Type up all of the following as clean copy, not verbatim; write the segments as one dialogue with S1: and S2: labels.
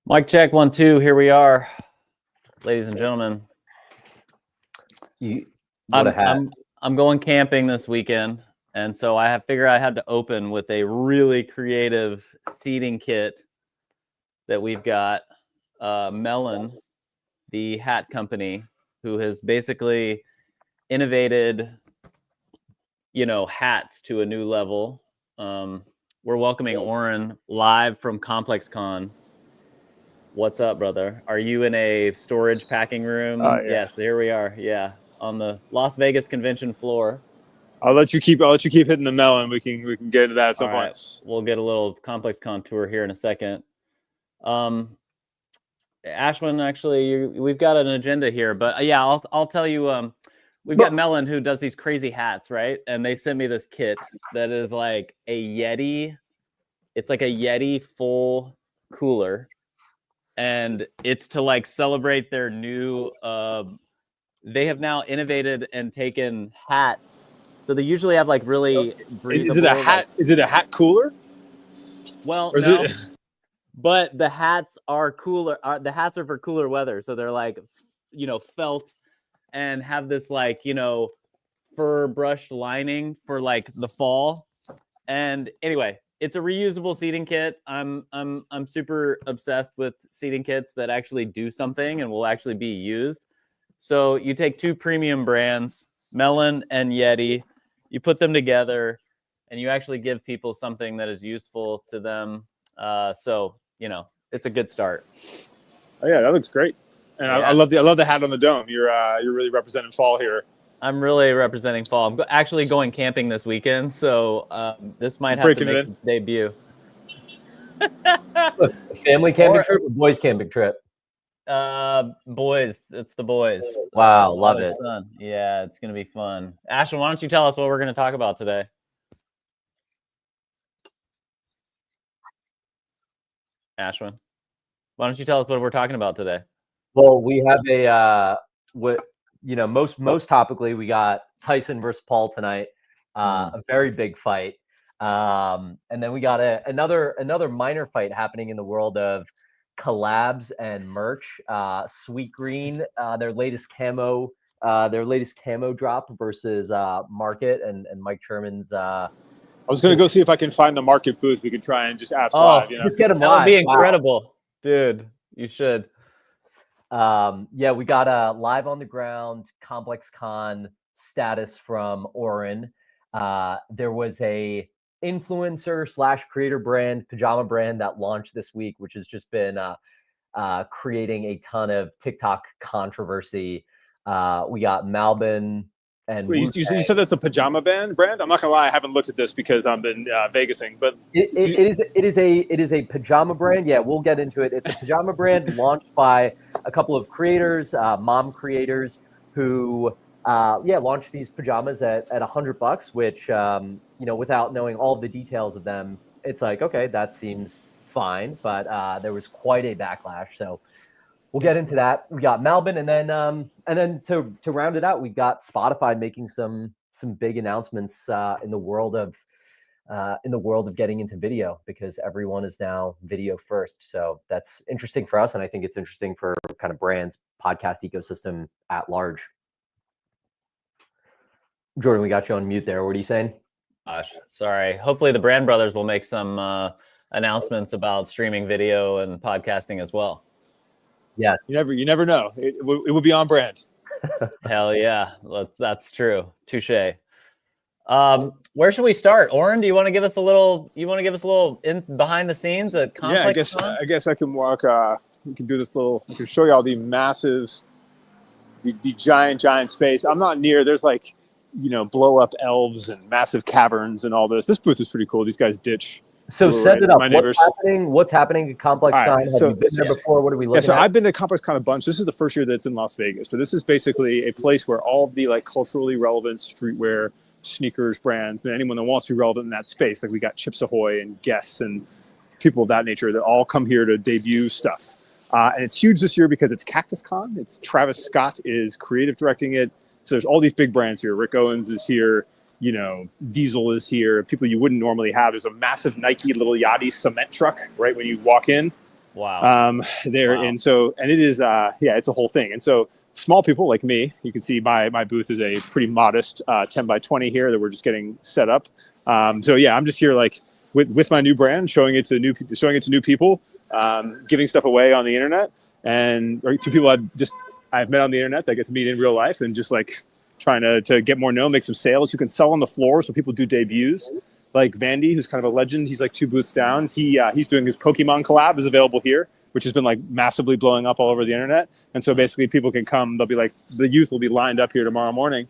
S1: Mic check 1 2. Here we are, ladies and gentlemen. I'm going camping this weekend, and so I figured I had to open with a really creative seating kit that we've got. Melon, the hat company, who has basically innovated, hats to a new level. We're welcoming Oren live from ComplexCon. What's up, brother? Are you in a storage packing room?
S2: Yeah.
S1: Yes, here we are. Yeah, on the Las Vegas convention floor.
S2: I'll let you keep hitting the melon. We can get into that at some point.
S1: We'll get a little ComplexCon tour here in a second. Ashwin, actually, we've got an agenda here, but yeah, I'll tell you. We've got Melon who does these crazy hats, right? And they sent me this kit that is like a Yeti. It's like a Yeti full cooler. And it's to like celebrate their new they have now innovated and taken hats. So they usually have like really breathable.
S2: Is it a hat? Is it a hat cooler?
S1: Well, no. But the hats are cooler. The hats are for cooler weather. So they're like, felt and have this like, fur brushed lining for like the fall. And anyway, it's a reusable seating kit. I'm super obsessed with seating kits that actually do something and will actually be used. So you take two premium brands, Melon and Yeti, you put them together, and you actually give people something that is useful to them. So it's a good start.
S2: Oh yeah, that looks great, and yeah. I love the hat on the dome. You're really representing fall here.
S1: I'm really representing fall. I'm actually going camping this weekend, so this might have to make its debut.
S3: Family camping trip or boys camping trip?
S1: Boys. It's the boys.
S3: Wow, love it.
S1: Son. Yeah, it's going to be fun. Ashwin, why don't you tell us what we're going to talk about today? Ashwin, why don't you tell us what we're talking about today?
S3: Well, we have most topically, we got Tyson versus Paul tonight, a very big fight. And then we got another minor fight happening in the world of collabs and merch. Sweet Green, their latest camo drop versus Market and Mike Sherman's.
S2: I was gonna go see if I can find the Market booth. We could try and just ask live.
S3: Just get them
S1: live. That would be incredible, wow. Dude. You should.
S3: Yeah, we got a live on the ground ComplexCon status from Oren. There was a influencer / creator brand, pajama brand that launched this week, which has just been creating a ton of TikTok controversy. We got Malbin and
S2: you said that's a pajama brand? I'm not gonna lie, I haven't looked at this because I've been Vegasing, but
S3: it is a pajama brand. Yeah, we'll get into it. It's a pajama brand launched by a couple of creators, mom creators who launched these pajamas at $100, which without knowing all of the details of them, it's like, okay, that seems fine, but there was quite a backlash. So we'll get into that. We got Malbin, and then to round it out, we got Spotify making some big announcements in the world of getting into video, because everyone is now video first. So that's interesting for us, and I think it's interesting for kind of brands, podcast ecosystem at large. Jordan, we got you on mute there. What are you saying?
S1: Gosh, sorry. Hopefully the brand brothers will make some announcements about streaming video and podcasting as well.
S3: Yes.
S2: You never know. It would be on brand.
S1: Hell yeah. That's true. Touche. Where should we start? Oren, do you want to give us a little in behind the scenes at ComplexCon?
S2: Yeah, I guess I can walk we can do this little, I can show you all the massive, the giant space. I'm not near, there's like, blow up elves and massive caverns and all this. This booth is pretty cool. These guys ditch.
S3: So set it up. What's happening at ComplexCon? Right, have you been there before? What are we looking at?
S2: So I've been to ComplexCon a bunch. This is the first year that it's in Las Vegas, but this is basically a place where all of the like culturally relevant streetwear, sneakers brands, and anyone that wants to be relevant in that space, like we got Chips Ahoy and Guess and people of that nature that all come here to debut stuff. And it's huge this year because it's CactusCon. It's Travis Scott is creative directing it. So there's all these big brands here. Rick Owens is here. Diesel is here. People you wouldn't normally have. There's a massive Nike little Yachty cement truck right when you walk in.
S1: Wow.
S2: There.
S1: Wow.
S2: And so, and it is, it's a whole thing. And so small people like me, you can see my booth is a pretty modest 10 by 20 here that we're just getting set up. So yeah, I'm just here like with my new brand, showing it to new people, giving stuff away on the internet, and or to people I've met on the internet that I get to meet in real life, and just like trying to get more known, make some sales. You can sell on the floor, so people do debuts. Like Vandy, who's kind of a legend, he's like 2 booths down. He's doing his Pokemon collab, is available here, which has been like massively blowing up all over the internet. And so basically people can come, they'll be like, the youth will be lined up here tomorrow morning.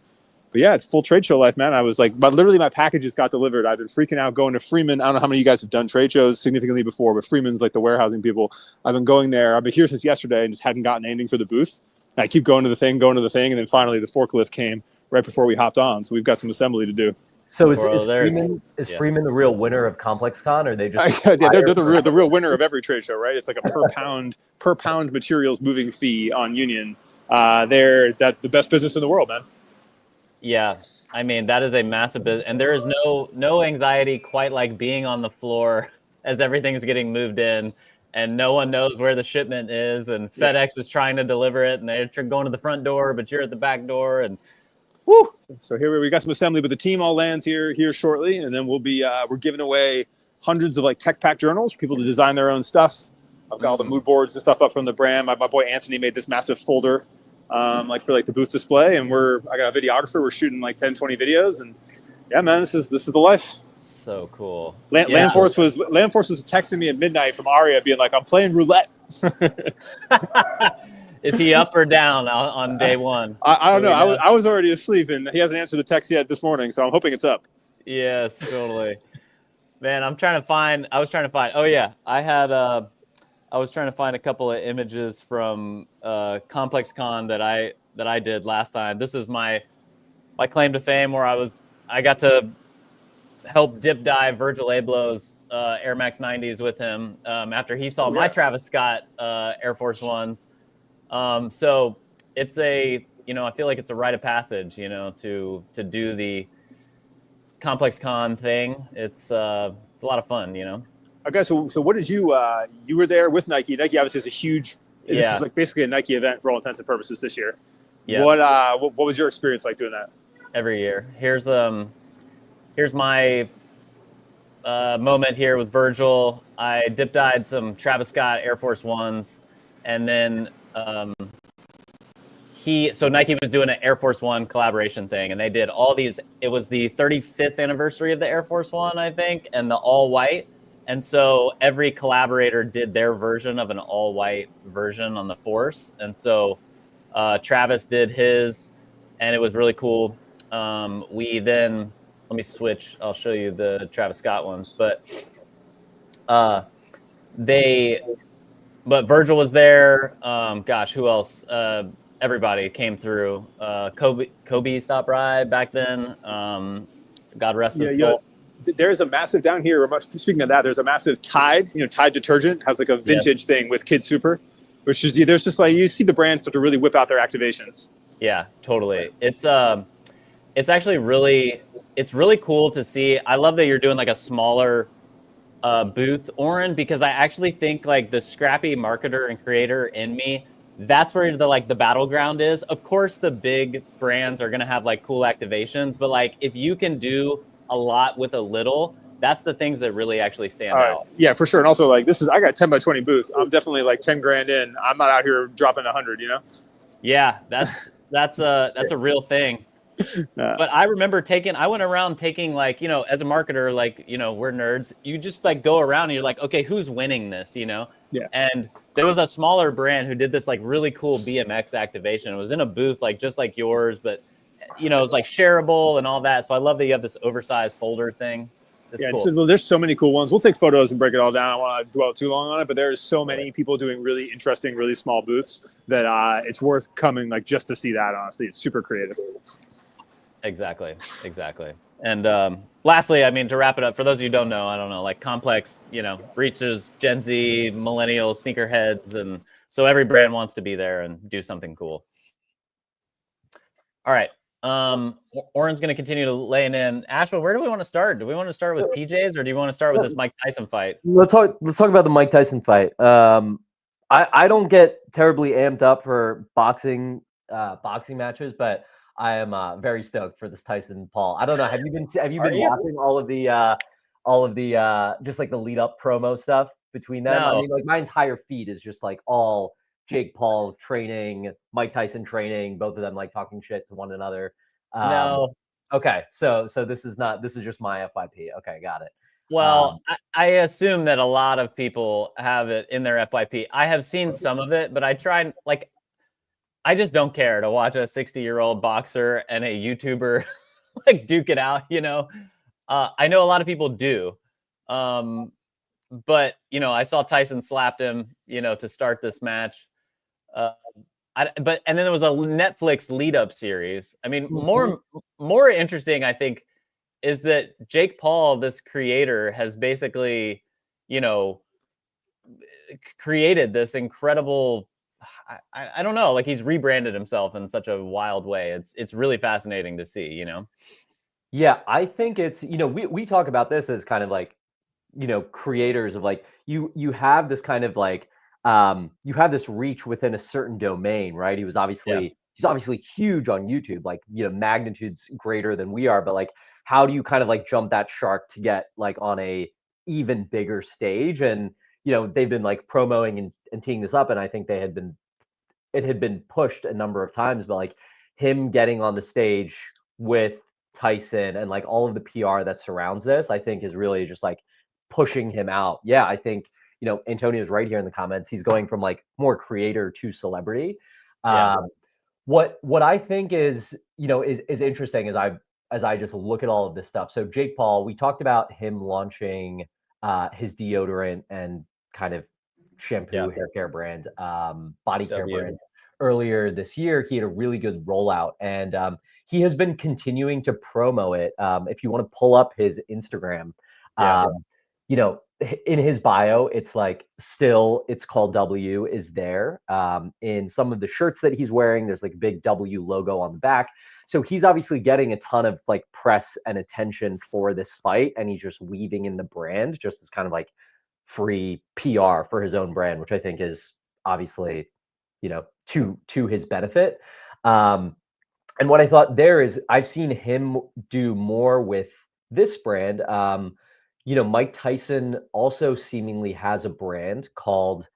S2: But yeah, it's full trade show life, man. I was like, but literally my packages got delivered. I've been freaking out going to Freeman. I don't know how many of you guys have done trade shows significantly before, but Freeman's like the warehousing people. I've been going there. I've been here since yesterday and just hadn't gotten anything for the booth. And I keep going to the thing. And then finally the forklift came right before we hopped on. So we've got some assembly to do.
S3: So is Freeman the real winner of ComplexCon, or are they just
S2: they're the real winner of every trade show, right? It's like a per pound materials moving fee on Union. They're the best business in the world, man.
S1: Yeah, I mean that is a massive business, and there is no anxiety quite like being on the floor as everything's getting moved in, and no one knows where the shipment is, and FedEx is trying to deliver it, and they're going to the front door, but you're at the back door, and woo!
S2: So here we got some assembly, but the team all lands here shortly, and then we'll be we're giving away hundreds of like tech pack journals for people to design their own stuff. I've got all the mood boards and stuff up from the brand. My boy Anthony made this massive folder, for the booth display, and I got a videographer. We're shooting like 10, 20 videos, and yeah, man, this is the life.
S1: So cool.
S2: Land Force was texting me at midnight from Aria, being like, "I'm playing roulette."
S1: Is he up or down on day one?
S2: I don't know. I was already asleep, and he hasn't answered the text yet this morning, so I'm hoping it's up.
S1: Yes, totally. Man, I was trying to find. Oh yeah, I was trying to find a couple of images from ComplexCon that I did last time. This is my claim to fame, where I got to help dip dive Virgil Abloh's Air Max 90s with him after he saw my Travis Scott Air Force Ones. So it's I feel like it's a rite of passage, to do the ComplexCon thing. It's a lot of fun,
S2: Okay, so what did you were there with Nike? Nike obviously is a huge. This is like basically a Nike event for all intents and purposes this year. Yeah. What was your experience like doing that?
S1: Every year. Here's my moment here with Virgil. I dip-dyed some Travis Scott Air Force Ones, and then Nike was doing an Air Force One collaboration thing, and they did all these. It was the 35th anniversary of the Air Force One, I think, and the all white. And so every collaborator did their version of an all white version on the Force. And so Travis did his, and it was really cool. We then, let me switch. I'll show you the Travis Scott ones, but Virgil was there. Who else? Everybody came through. Kobe stopped by back then. God rest his soul.
S2: There's a massive down here. Speaking of that, there's a massive Tide. Tide detergent has like a vintage thing with Kid Super, which is there's just like you see the brands start to really whip out their activations.
S1: Yeah, totally. It's actually really cool to see. I love that you're doing like a smaller booth, Oren, because I actually think like the scrappy marketer and creator in me, that's where the battleground is. Of course, the big brands are gonna have like cool activations, but like if you can do a lot with a little, that's the things that really actually stand out.
S2: Yeah, for sure. And also like I got 10 by 20 booth. I'm definitely like 10 grand in. I'm not out here dropping 100,
S1: Yeah, that's a real thing. But I remember I went around taking like, as a marketer, like, we're nerds. You just like go around and you're like, okay, who's winning this, Yeah. And there was a smaller brand who did this like really cool BMX activation. It was in a booth, like just like yours, but it's like shareable and all that. So I love that you have this oversized folder thing. Cool.
S2: There's so many cool ones. We'll take photos and break it all down. I don't want to dwell too long on it, but there's so many people doing really interesting, really small booths that it's worth coming like just to see that. Honestly, it's super creative.
S1: Exactly. And lastly, I mean, to wrap it up, for those of you who don't know, I don't know, like Complex, reaches Gen Z, millennials, sneakerheads, and so every brand wants to be there and do something cool. All right. Oren's going to continue to lay in. Ashwin, where do we want to start? Do we want to start with PJs or do you want to start with this Mike Tyson fight?
S3: Let's talk about the Mike Tyson fight. I don't get terribly amped up for boxing matches, but I am very stoked for this Tyson Paul. I don't know. Have you been watching all of the just like the lead up promo stuff between them?
S1: No.
S3: I mean, like my entire feed is just like all Jake Paul training, Mike Tyson training, both of them like talking shit to one another.
S1: No.
S3: Okay, so this is just my FYP. Okay, got it.
S1: Well, I assume that a lot of people have it in their FYP. I have seen some of it, but I just don't care to watch a 60-year-old boxer and a YouTuber like duke it out, you know. I know a lot of people do. But, you know, I saw Tyson slapped him, you know, to start this match. And then there was a Netflix lead-up series. I mean, more interesting, I think, is that Jake Paul, this creator, has basically, you know, created this incredible. I don't know, like he's rebranded himself in such a wild way. It's really fascinating to see, you know.
S3: Yeah, I think it's, you know, we talk about this as kind of like, you know, creators of like you have this kind of like you have this reach within a certain domain, right? He's obviously huge on YouTube, like, you know, magnitudes greater than we are, but like how do you kind of like jump that shark to get like on a even bigger stage? And, you know, they've been like promoting and teeing this up, and I think it had been pushed a number of times, but like him getting on the stage with Tyson and like all of the PR that surrounds this, I think is really just like pushing him out. Yeah, I think, you know, Antonio's right here in the comments. He's going from like more creator to celebrity.
S1: Yeah.
S3: What I think is, you know, is interesting as I just look at all of this stuff. So Jake Paul, we talked about him launching his deodorant and kind of shampoo, hair care brand, body care brand earlier this year. He had a really good rollout, and he has been continuing to promo it. If you want to pull up his Instagram, you know, in his bio, it's like still it's called W is there. In some of the shirts that he's wearing, there's like a big W logo on the back. So he's obviously getting a ton of like press and attention for this fight, and he's just weaving in the brand just as kind of like free PR for his own brand, which I think is obviously, you know, to his benefit. And what I thought there is I've seen him do more with this brand. You know, Mike Tyson also seemingly has a brand called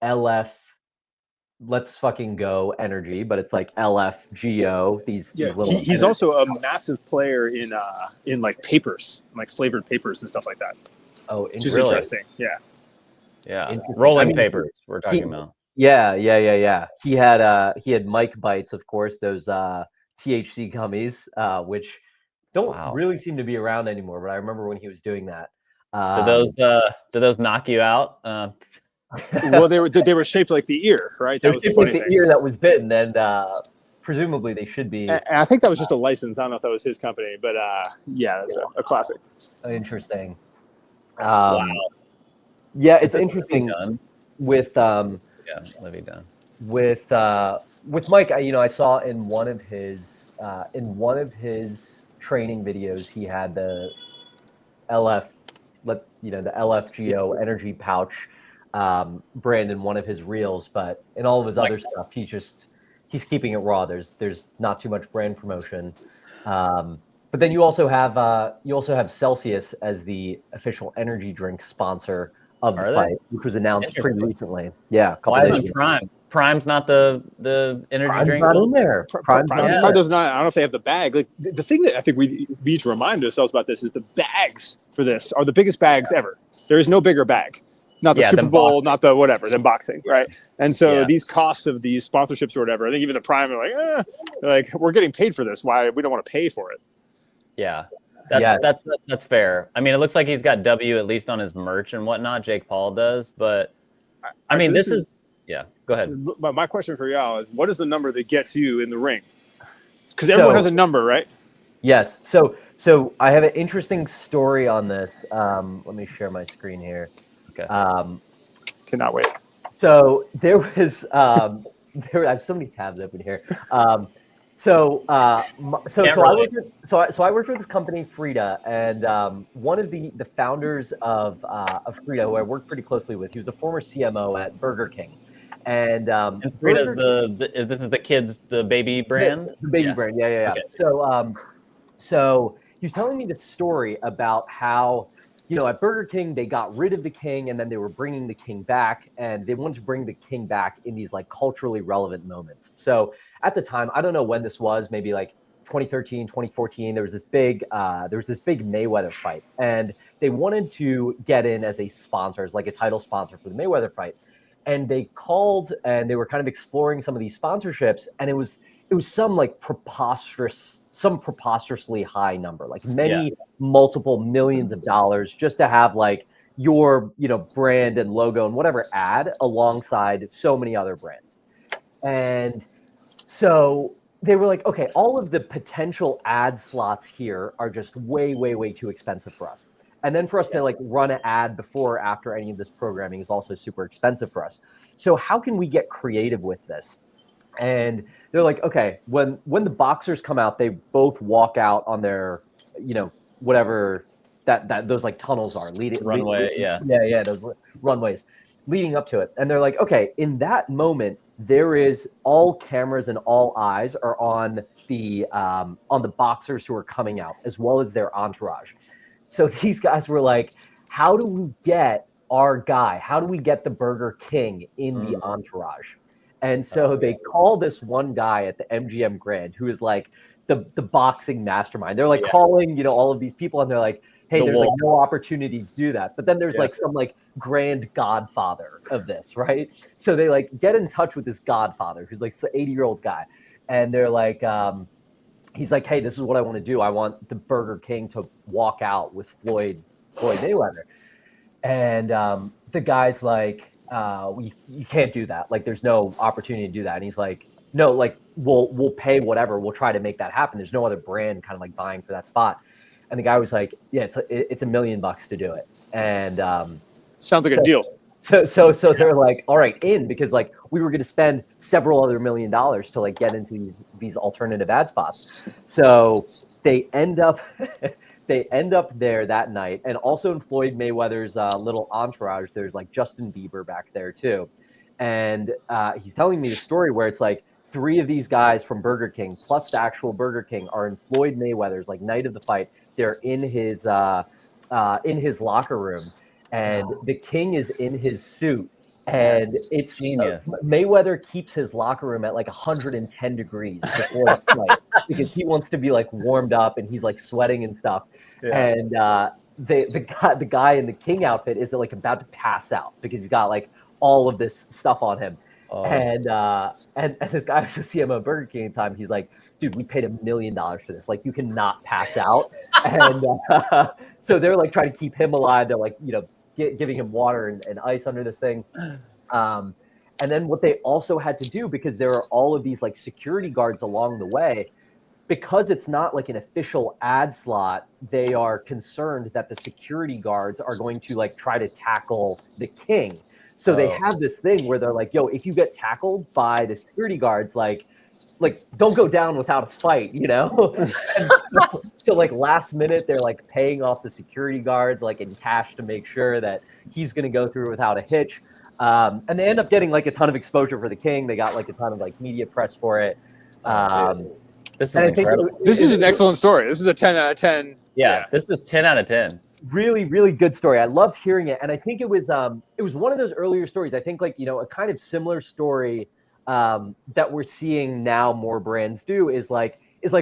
S3: LF Let's Fucking Go Energy, but it's like LFGO. These little.
S2: He's also a massive player in like papers, like flavored papers and stuff like that.
S3: Oh,
S2: which is interesting. Yeah.
S1: Rolling papers we're talking about.
S3: Yeah. He had Mike Bites, of course, those THC gummies, which don't really seem to be around anymore. But I remember when he was doing that.
S1: Do those knock you out?
S2: Well, they were shaped like the ear, right?
S3: That was the funny thing. Ear that was bitten, and presumably they should be.
S2: And I think that was just a license. I don't know if that was his company, but yeah, that's a classic.
S3: Interesting.
S1: Wow.
S3: Yeah, it's interesting with
S1: Livy Dunn.
S3: With Mike. You know, I saw in one of his training videos, he had the the LFGO energy pouch brand in one of his reels, but in all of his other stuff, he's keeping it raw. There's not too much brand promotion. But then you also have Celsius as the official energy drink sponsor of the fight, which was announced pretty recently. Yeah.
S1: Why isn't Prime? Prime's not the energy drink.
S3: Not in there.
S2: Prime does not. I don't know if they have the bag. Like the thing that I think we need to remind ourselves about this is the bags for this are the biggest bags ever. There is no bigger bag. Not the Super Bowl, not the whatever, than boxing, right? And so these costs of these sponsorships or whatever, I think even the Prime are like we're getting paid for this. Why we don't want to pay for it?
S1: Yeah. That's fair. I mean, it looks like he's got W at least on his merch and whatnot. Jake Paul does, but I mean, this is go ahead.
S2: My question for y'all is, what is the number that gets you in the ring? Because everyone has a number, right?
S3: Yes. So I have an interesting story on this. Let me share my screen here.
S1: Okay.
S2: Cannot wait.
S3: So there was I have so many tabs open here. So, so
S1: Can't
S3: I
S1: relate.
S3: worked with, I worked with this company, Frida, and one of the founders of Frida, who I worked pretty closely with, he was a former CMO at Burger King, and
S1: And Frida's
S3: Burger
S1: this is the kids, the baby brand.
S3: the baby
S1: Yeah.
S3: brand, yeah.
S1: Okay.
S3: So he was telling me the story about how, at Burger King, they got rid of the king and then they were bringing the king back, and they wanted to bring the king back in these like culturally relevant moments. So at the time, I don't know when this was, maybe like 2013, 2014, there was this big Mayweather fight, and they wanted to get in as a sponsor, as like a title sponsor for the Mayweather fight. And they called and they were kind of exploring some of these sponsorships, and it was some like preposterously high number, like many multiple millions of dollars, just to have like your brand and logo and whatever ad alongside so many other brands. And so they were like, okay, all of the potential ad slots here are just way too expensive for us. And then for us to like run an ad before or after any of this programming is also super expensive for us. So how can we get creative with this? And they're like, okay, when the boxers come out, they both walk out on their, whatever that those like tunnels are
S1: Runway,
S3: those runways leading up to it. And they're like, okay, in that moment, there is all cameras and all eyes are on the boxers who are coming out, as well as their entourage. So these guys were like, how do we get our guy? How do we get the Burger King in the entourage? And so they call this one guy at the MGM Grand who is like the boxing mastermind. They're like calling, all of these people, and they're like, hey, there's like no opportunity to do that. But then there's like some like grand godfather of this, right? So they like get in touch with this godfather who's like an 80-year-old guy. And they're like, he's like, hey, this is what I want to do. I want the Burger King to walk out with Floyd Mayweather. And the guy's like, you can't do that. Like, there's no opportunity to do that. And he's like, no, like we'll pay whatever. We'll try to make that happen. There's no other brand kind of like vying for that spot. And the guy was like, yeah, it's $1 million to do it. And
S2: sounds like a deal.
S3: So they're like, all right, in, because like we were going to spend several other $1 million to like get into these alternative ad spots. So they end up there that night. And also in Floyd Mayweather's little entourage, there's like Justin Bieber back there too. And he's telling me the story where it's like 3 of these guys from Burger King plus the actual Burger King are in Floyd Mayweather's like night of the fight. They're in his locker room, and the King is in his suit. And it's
S1: genius.
S3: Mayweather keeps his locker room at like 110 degrees before the fight because he wants to be like warmed up, and he's like sweating and stuff. Yeah. And the guy in the King outfit is like about to pass out because he's got like all of this stuff on him. And this guy was a CMO Burger King at the time. He's like, dude, we paid $1 million for this. Like, you cannot pass out. And so they're like trying to keep him alive. They're like, giving him water and ice under this thing. And then what they also had to do, because there are all of these like security guards along the way, because it's not like an official ad slot, they are concerned that the security guards are going to like try to tackle the King. So they have this thing where they're like, yo, if you get tackled by the security guards, like don't go down without a fight, So like last minute, they're like paying off the security guards like in cash to make sure that he's going to go through without a hitch. And they end up getting like a ton of exposure for the King. They got like a ton of like media press for it.
S1: This is incredible.
S2: This is an excellent story. This is a 10 out of 10.
S1: Yeah, this is 10 out of 10.
S3: Really, really good story. I loved hearing it. And I think it was one of those earlier stories. I think like, a kind of similar story that we're seeing now more brands do is like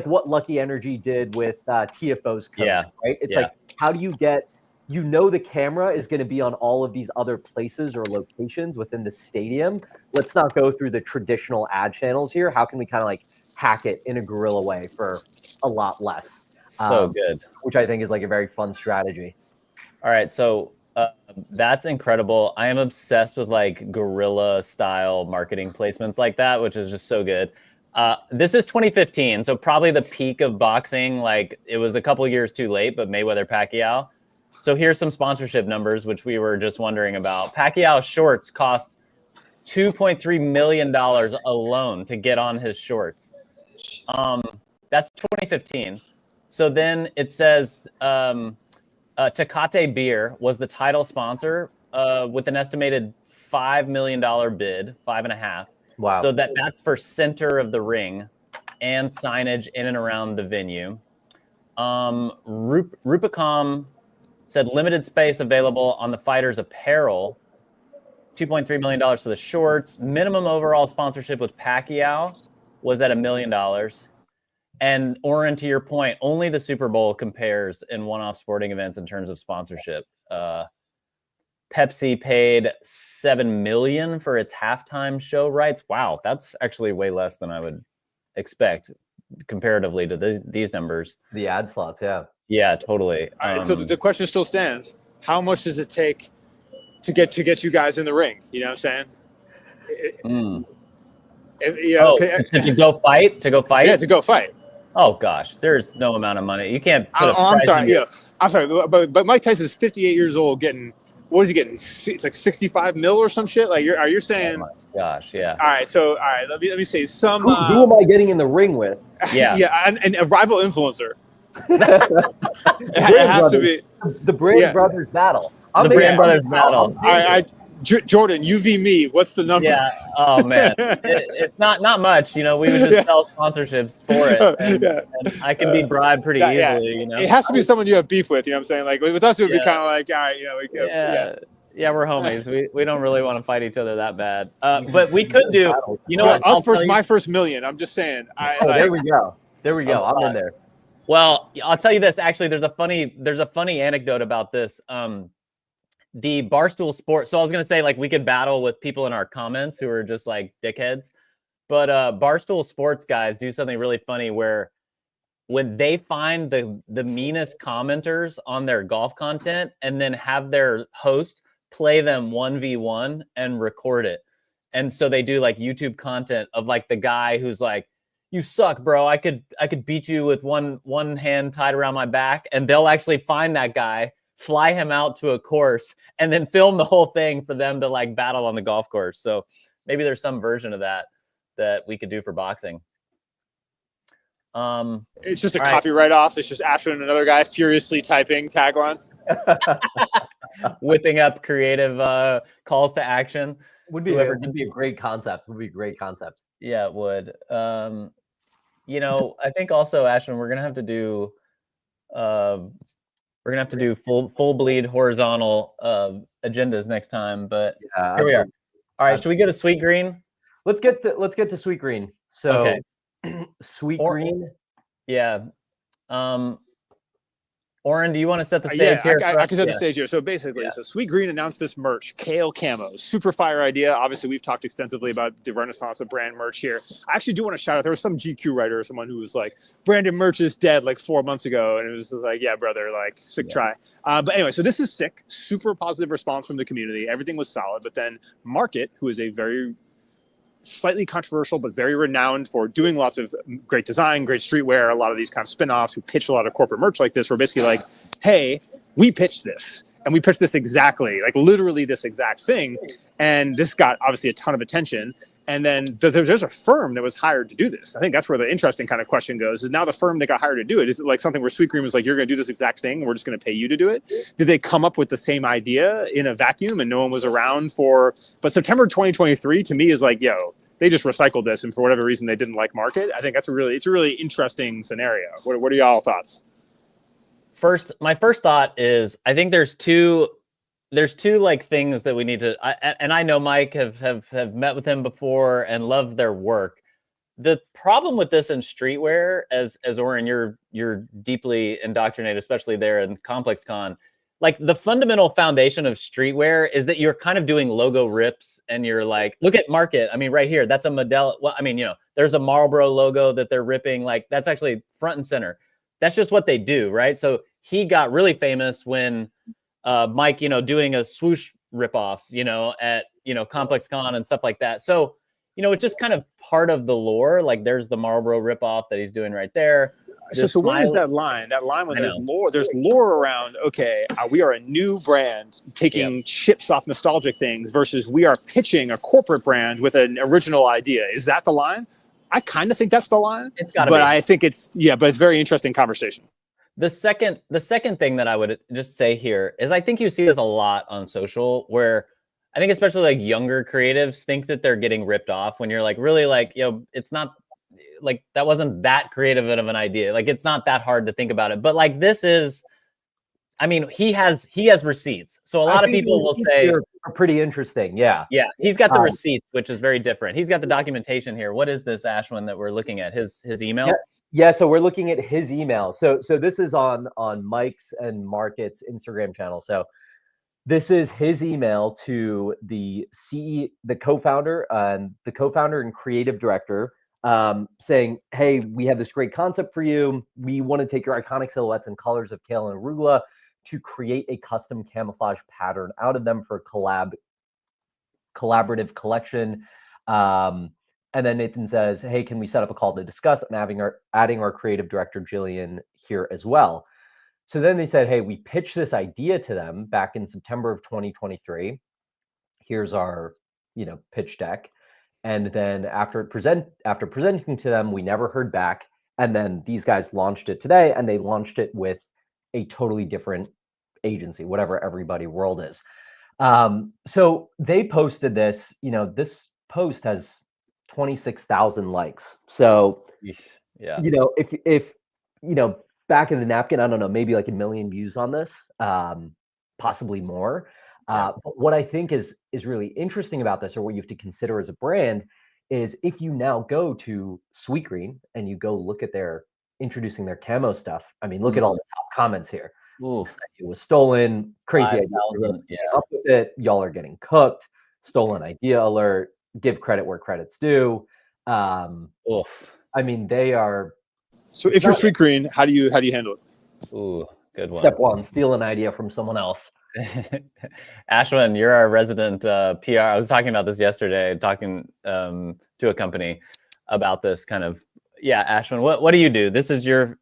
S3: what Lucky Energy did with TFO's code, right? It's like, how do you get, the camera is going to be on all of these other places or locations within the stadium. Let's not go through the traditional ad channels here. How can we kind of like hack it in a guerrilla way for a lot less?
S1: So good.
S3: Which I think is like a very fun strategy.
S1: All right. So that's incredible. I am obsessed with like guerrilla style marketing placements like that, which is just so good. This is 2015. So probably the peak of boxing. Like it was a couple years too late, but Mayweather Pacquiao. So here's some sponsorship numbers, which we were just wondering about. Pacquiao shorts cost $2.3 million alone to get on his shorts. That's 2015. So then it says Tecate Beer was the title sponsor with an estimated $5 million bid, 5.5.
S3: Wow.
S1: So that's for center of the ring and signage in and around the venue. Rupicom said limited space available on the fighters' apparel, $2.3 million for the shorts. Minimum overall sponsorship with Pacquiao was at $1 million. And Oren, to your point, only the Super Bowl compares in one-off sporting events in terms of sponsorship. Pepsi paid $7 million for its halftime show rights. Wow, that's actually way less than I would expect comparatively to these numbers.
S3: The ad slots, yeah.
S1: Yeah, totally.
S2: All right, so the question still stands: how much does it take to get you guys in the ring? You know what I'm saying?
S1: To go fight?
S2: Yeah, to go fight.
S1: Oh gosh, there's no amount of money. You can't put
S2: I'm sorry. Yeah, I'm sorry. But Mike Tyson's 58 years old, getting, what is he getting? It's like 65 mil or some shit. Like are you saying?
S1: Oh my gosh, yeah.
S2: All right, so let me say some.
S3: Who am I getting in the ring with?
S1: Yeah,
S2: yeah, and a rival influencer.
S3: It
S2: has to be
S3: the Brand Brothers battle.
S1: The Brand Brothers battle.
S2: All right, Jordan, you v me. What's the number?
S1: Yeah. Oh man, it's not much. You know, we would just sell sponsorships for it, and I can be bribed pretty easily.
S2: Yeah.
S1: You know,
S2: it has to be someone you have beef with. You know what I'm saying? Like with us, it would be kind of like, all right,
S1: yeah, we're homies. We don't really want to fight each other that bad. But we could do. You know what?
S2: Us first. My first million. I'm just saying.
S3: There we go. I'm in there.
S1: Well, I'll tell you this. Actually, there's a funny anecdote about this. The Barstool Sports. So I was gonna say, like, we could battle with people in our comments who are just like dickheads, but Barstool Sports guys do something really funny where when they find the meanest commenters on their golf content and then have their host play them 1v1 and record it. And so they do like YouTube content of like the guy who's like, "You suck, bro. I could beat you with one hand tied around my back." And they'll actually find that guy, fly him out to a course, and then film the whole thing for them to like battle on the golf course. So maybe there's some version of that we could do for boxing.
S2: It's just a copyright off. It's just Ashwin and another guy furiously typing taglines,
S1: whipping up creative calls to action.
S3: Would be a great concept. Yeah,
S1: it would. You know, I think also, Ashwin, we're gonna have to do full bleed horizontal agendas next time. But here we are. All right, should we go to Sweet Green?
S3: Let's get to Sweet Green. So,
S1: okay.
S3: Sweet Green.
S1: Yeah. Oren, do you want to set the stage here?
S2: I can set the stage here. So basically, so Sweet Green announced this merch, Kale Camo. Super fire idea. Obviously, we've talked extensively about the renaissance of brand merch here. I actually do want to shout out, there was some GQ writer or someone who was like, branded merch is dead like 4 months ago. And it was like, yeah, brother, like sick try. But anyway, so this is sick. Super positive response from the community. Everything was solid. But then Market, who is a very slightly controversial, but very renowned for doing lots of great design, great streetwear, a lot of these kind of spin-offs, who pitch a lot of corporate merch like this, were basically like, hey, we pitched this. And we pitched this exactly, like literally this exact thing. And this got obviously a ton of attention. And then there's a firm that was hired to do this. I think that's where the interesting kind of question goes, is now the firm that got hired to do it, is it like something where Sweet Green was like, you're going to do this exact thing, and we're just going to pay you to do it? Did they come up with the same idea in a vacuum and no one was around for, but September 2023 to me is like, yo, they just recycled this, and for whatever reason they didn't like Market. I think it's a really interesting scenario. What are y'all thoughts?
S1: My first thought is, I think there's two like things that we need to, and I know Mike have met with him before and love their work. The problem with this in streetwear, as Oren, you're deeply indoctrinated, especially there in Complex Con, like the fundamental foundation of streetwear is that you're kind of doing logo rips, and you're like, look at Market. I mean, right here, that's a Modelo. Well, I mean, you know, there's a Marlboro logo that they're ripping. Like, that's actually front and center. That's just what they do, right? So he got really famous when Mike, you know, doing a swoosh ripoffs, you know, at, you know, Complex Con and stuff like that. So, you know, it's just kind of part of the lore. Like, there's the Marlboro ripoff that he's doing right there.
S2: So what is that line? That line when there's lore around, okay, we are a new brand taking chips off nostalgic things versus we are pitching a corporate brand with an original idea. Is that the line? I kind of think that's the line.
S1: It's got to
S2: but
S1: be.
S2: I think it's but it's very interesting conversation.
S1: The second thing that I would just say here is I think you see this a lot on social, where I think especially like younger creatives think that they're getting ripped off when you're like, really, like, it's not like that wasn't that creative of an idea. Like, it's not that hard to think about it. But like, this is, I mean, he has receipts. So a lot of people will say
S3: are pretty interesting. Yeah.
S1: Yeah, he's got the receipts, which is very different. He's got the documentation here. What is this, Ashwin, that we're looking at? His email?
S3: Yeah, so we're looking at his email. So this is on Mike's and Market's Instagram channel. So this is his email to the co-founder and creative director, saying, "Hey, we have this great concept for you. We want to take your iconic silhouettes and colors of kale and arugula to create a custom camouflage pattern out of them for a collaborative collection." And then Nathan says, "Hey, can we set up a call to discuss?" And adding our creative director, Jillian, here as well. So then they said, "Hey, we pitched this idea to them back in September of 2023. Here's our, pitch deck." And then after presenting to them, we never heard back. And then these guys launched it today, and they launched it with a totally different agency, whatever Everybody World is. So they posted this. This post has 26,000 likes. So,
S1: yeah,
S3: if back in the napkin, I don't know, maybe like 1 million views on this, possibly more. But what I think is really interesting about this, or what you have to consider as a brand, is if you now go to Sweetgreen and you go look at introducing their camo stuff. I mean, look at all the top comments here.
S1: Oof.
S3: It was stolen, crazy idea. Up with it, y'all are getting cooked, stolen idea alert, give credit where credit's due.
S1: Oof.
S3: I mean, they are.
S2: So if you're Sweetgreen, how do you handle it?
S1: Ooh, good one.
S3: Step one: steal an idea from someone else.
S1: Ashwin, you're our resident PR. I was talking about this yesterday, talking to a company about this kind of. Yeah, Ashwin, what do you do? This is your.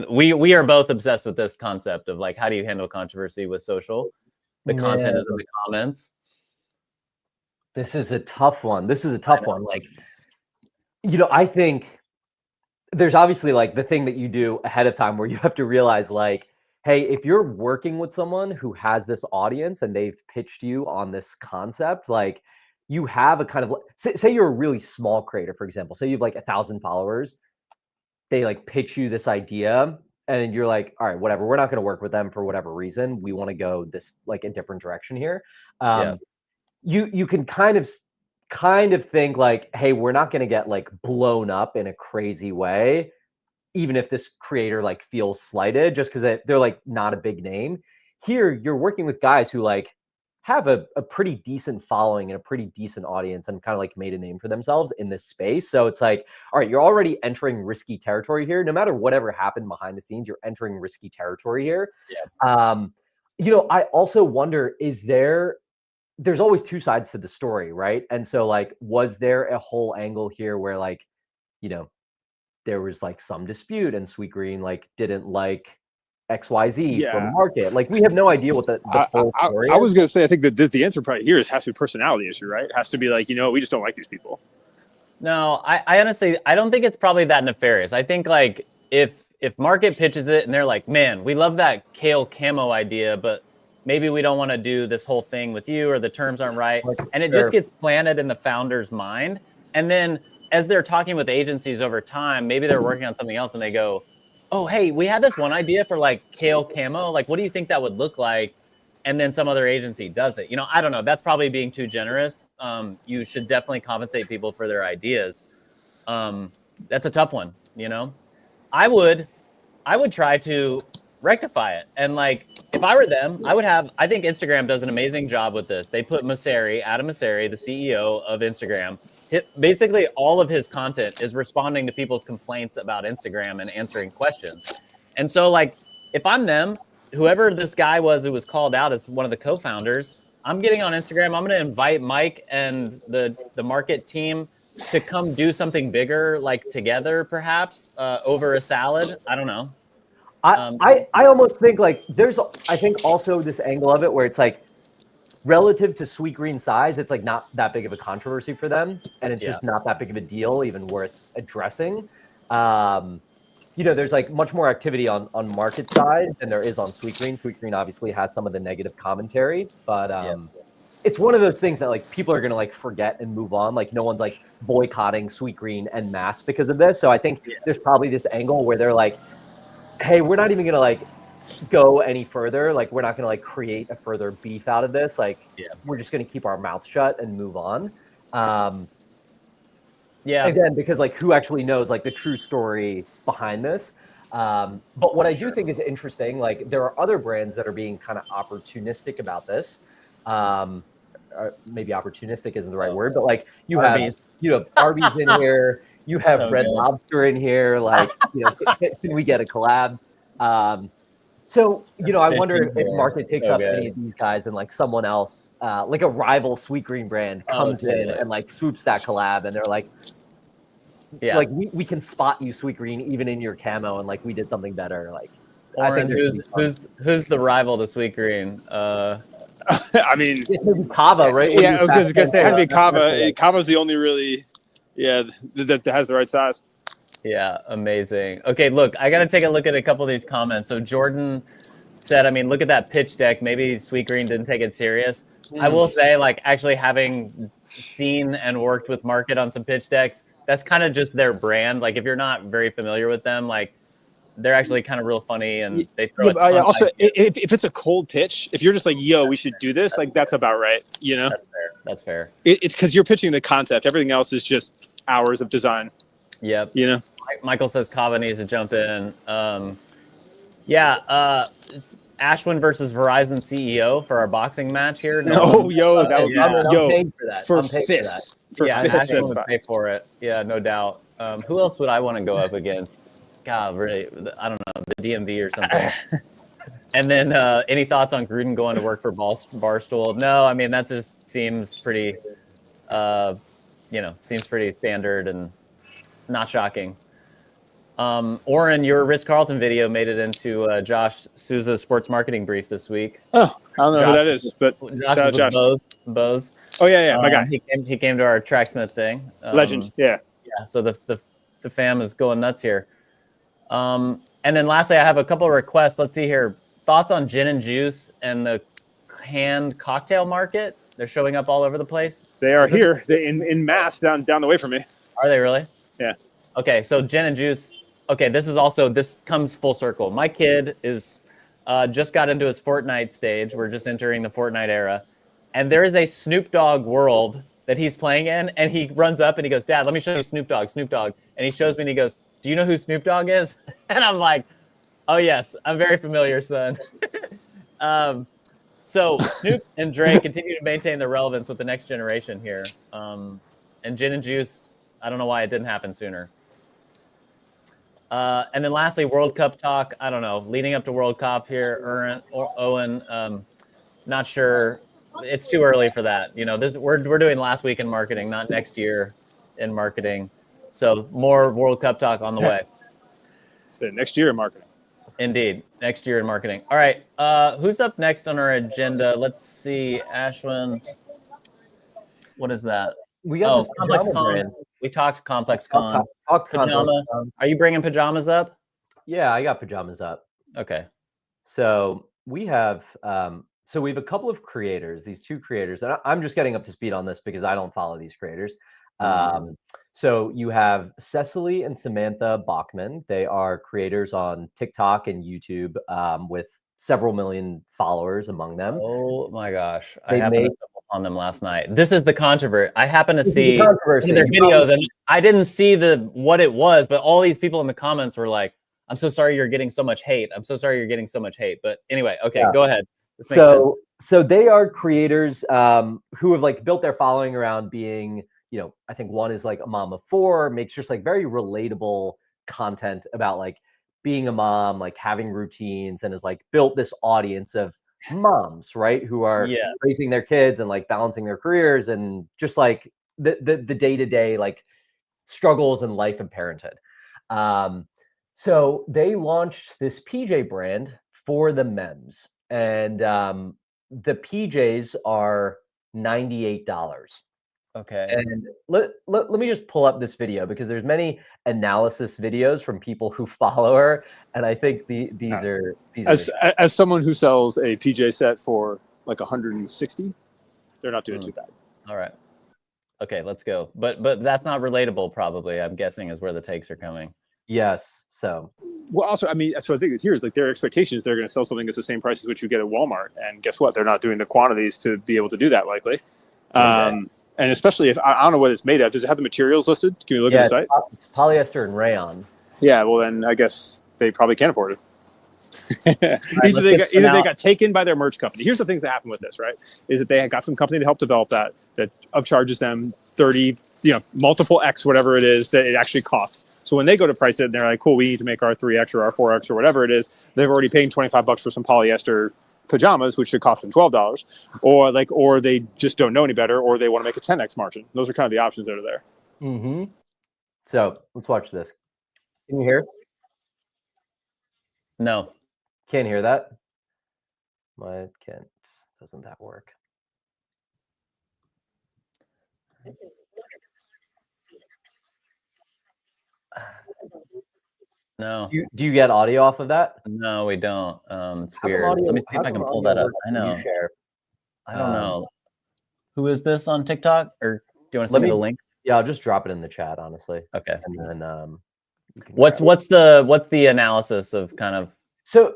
S1: We are both obsessed with this concept of like, how do you handle controversy with social? The content is in the comments.
S3: This is a tough one. Like, I think there's obviously like the thing that you do ahead of time where you have to realize, like, hey, if you're working with someone who has this audience and they've pitched you on this concept, like, you have a kind of, say you're a really small creator, for example, say you have like 1,000 followers, they like pitch you this idea and you're like, all right, whatever, we're not going to work with them for whatever reason. We want to go this, like, a different direction here. You can kind of think like, hey, we're not going to get like blown up in a crazy way, even if this creator like feels slighted just because they're like not a big name. Here, you're working with guys who like have a pretty decent following and a pretty decent audience and kind of like made a name for themselves in this space. So it's like, all right, you're already entering risky territory here. No matter whatever happened behind the scenes, you're entering risky territory here. I also wonder, there's always two sides to the story, right? And so like, was there a whole angle here where like, there was like some dispute and Sweetgreen like didn't like XYZ from Market? Like, we have no idea what the full story is.
S2: I was going to say, I think that the answer probably here has to be a personality issue, right? It has to be like, we just don't like these people.
S1: No, I honestly, I don't think it's probably that nefarious. I think like if Market pitches it and they're like, man, we love that kale camo idea, but maybe we don't want to do this whole thing with you, or the terms aren't right. And it just gets planted in the founder's mind. And then as they're talking with agencies over time, maybe they're working on something else and they go, oh, hey, we had this one idea for like kale camo. Like, what do you think that would look like? And then some other agency does it. I don't know. That's probably being too generous. You should definitely compensate people for their ideas. That's a tough one. I would try to rectify it. And like, if I were them, I think Instagram does an amazing job with this. They put Adam Mosseri, the CEO of Instagram, basically all of his content is responding to people's complaints about Instagram and answering questions. And so like, if I'm them, whoever this guy was who was called out as one of the co-founders, I'm getting on Instagram. I'm going to invite Mike and the Market team to come do something bigger, like together, perhaps over a salad. I don't know.
S3: I almost think like I think also this angle of it where it's like, relative to Sweetgreen size, it's like not that big of a controversy for them, and it's
S1: Yeah.
S3: just not that big of a deal, even worth addressing. There's like much more activity on market side than there is on Sweetgreen. Sweetgreen obviously has some of the negative commentary, but it's one of those things that like people are gonna like forget and move on. Like no one's like boycotting Sweetgreen en masse because of this. So I think there's probably this angle where they're like, hey, we're not even gonna like go any further. Like we're not gonna like create a further beef out of this. Like we're just gonna keep our mouth shut and move on. Again, because like who actually knows like the true story behind this. But what I do think is interesting, like there are other brands that are being kind of opportunistic about this. Maybe opportunistic isn't the right word, but like you have Arby's in here, you have Red Lobster in here. Like, can we get a collab? So, I wonder if market takes up any of these guys and like someone else, like a rival Sweetgreen brand comes in and like swoops that collab and they're like, like we can spot you Sweetgreen even in your camo and like we did something better. Like,
S1: Oren, who's the rival to Sweetgreen?
S2: I mean,
S3: it's maybe Kava, right?
S2: Yeah, I was gonna say it'd be Kava. Kava's the only really, that has the right size.
S1: Yeah, amazing. Okay, look, I got to take a look at a couple of these comments. So Jordan said, I mean, look at that pitch deck. Maybe Sweetgreen didn't take it serious. I will say, like, actually having seen and worked with Market on some pitch decks, that's kind of just their brand. Like, if you're not very familiar with them, like, they're actually kind of real funny, and they throw
S2: also, if it's a cold pitch, if you're just like, yo, we should do this, like, that's about right,
S1: That's fair.
S2: It's because you're pitching the concept. Everything else is just hours of design.
S1: Yep.
S2: Michael
S1: says Kava needs to jump in. Ashwin versus Verizon CEO for our boxing match here.
S2: For fists.
S1: Ashwin would pay for it. Yeah, no doubt. Who else would I want to go up against? God, really, I don't know, the DMV or something. And then any thoughts on Gruden going to work for Barstool? No, I mean, that just seems pretty, seems pretty standard and not shocking. Oren, your Ritz-Carlton video made it into Josh Souza's sports marketing brief this week.
S2: Oh, I don't know who that is, but
S1: shout out Josh. Bose.
S2: Oh, yeah, my guy.
S1: He came to our Tracksmith thing.
S2: Legend, yeah.
S1: Yeah, so the fam is going nuts here. And then lastly, I have a couple of requests. Let's see here. Thoughts on gin and juice and the canned cocktail market? They're showing up all over the place.
S2: They are here. They in mass down the way from me.
S1: Are they really?
S2: Yeah.
S1: Okay, so gin and juice. Okay, this comes full circle. My kid is just got into his Fortnite stage. We're just entering the Fortnite era. And there is a Snoop Dogg world that he's playing in. And he runs up and he goes, Dad, let me show you Snoop Dogg. And he shows me and he goes, do you know who Snoop Dogg is? And I'm like, oh, yes, I'm very familiar, son. So Snoop and Dre continue to maintain their relevance with the next generation here. And gin and juice, I don't know why it didn't happen sooner. And then lastly, World Cup talk. I don't know. Leading up to World Cup here, Owen, not sure. It's too early for that. We're doing last week in marketing, not next year in marketing. So more World Cup talk on the way.
S2: So next year in marketing.
S1: Indeed. Next year in marketing. All right. Who's up next on our agenda? Let's see. Ashwin. What is that?
S3: We got
S1: Complex Con. We talked Complex Con. Pajama. Are you bringing pajamas up?
S3: Yeah, I got pajamas up.
S1: Okay.
S3: So we have we have a couple of creators, these two creators, and I'm just getting up to speed on this because I don't follow these creators. So you have Cecily and Samantha Bachman. They are creators on TikTok and YouTube with several million followers among them.
S1: Oh my gosh. I happened to stumble on them last night. This is the controversy. I happened to see their videos and I didn't see what it was, but all these people in the comments were like, I'm so sorry you're getting so much hate. I'm so sorry you're getting so much hate. But anyway, okay, go ahead. This makes sense.
S3: So they are creators who have like built their following around being, I think one is like a mom of four, makes just like very relatable content about like being a mom, like having routines, and has like built this audience of moms, right? Who are raising their kids and like balancing their careers and just like the day-to-day like struggles in life and parenthood. So they launched this PJ brand for the mems. And the PJs are $98.
S1: Okay.
S3: And let me just pull up this video because there's many analysis videos from people who follow her, and I think these are
S2: as someone who sells a PJ set for like 160, they're not doing too bad.
S1: All right. Okay, let's go. But that's not relatable, probably. I'm guessing is where the takes are coming.
S3: yes. So
S2: Well, also, I mean, that's what I think here is like their expectation is they're going to sell something that's the same price as what you get at Walmart, and guess what? They're not doing the quantities to be able to do that likely.
S1: Okay.
S2: And especially if I don't know what it's made of. Does it have the materials listed? Can you look at the site?
S3: It's polyester and rayon.
S2: Yeah. Well, then I guess they probably can't afford it.
S1: Either
S2: They got taken by their merch company. Here's the things that happen with this, right? Is that they had got some company to help develop that upcharges them 30, multiple X, whatever it is that it actually costs. So when they go to price it, and they're like, cool, we need to make our 3X or our 4X or whatever it is, they've already paid $25 for some polyester pajamas, which should cost them $12, or they just don't know any better, or they want to make a 10X margin. Those are kind of the options that are there.
S3: Mm-hmm. So let's watch this. Can you hear?
S1: No.
S3: Can't hear that. Why doesn't that work?
S1: No.
S3: Do you get audio off of that?
S1: No, we don't. It's
S3: How come
S1: weird.
S3: audio-
S1: Let me see
S3: how
S1: if I can
S3: come
S1: pull
S3: audio
S1: that up.
S3: works
S1: I
S3: when you
S1: know.
S3: share?
S1: I don't know. Who is this on TikTok? Or do you want to
S3: Let
S1: send me the
S3: me-
S1: link?
S3: Yeah, I'll just drop it in the chat, honestly.
S1: Okay.
S3: And then you can
S1: What's
S3: grab it.
S1: what's the analysis of kind of
S3: So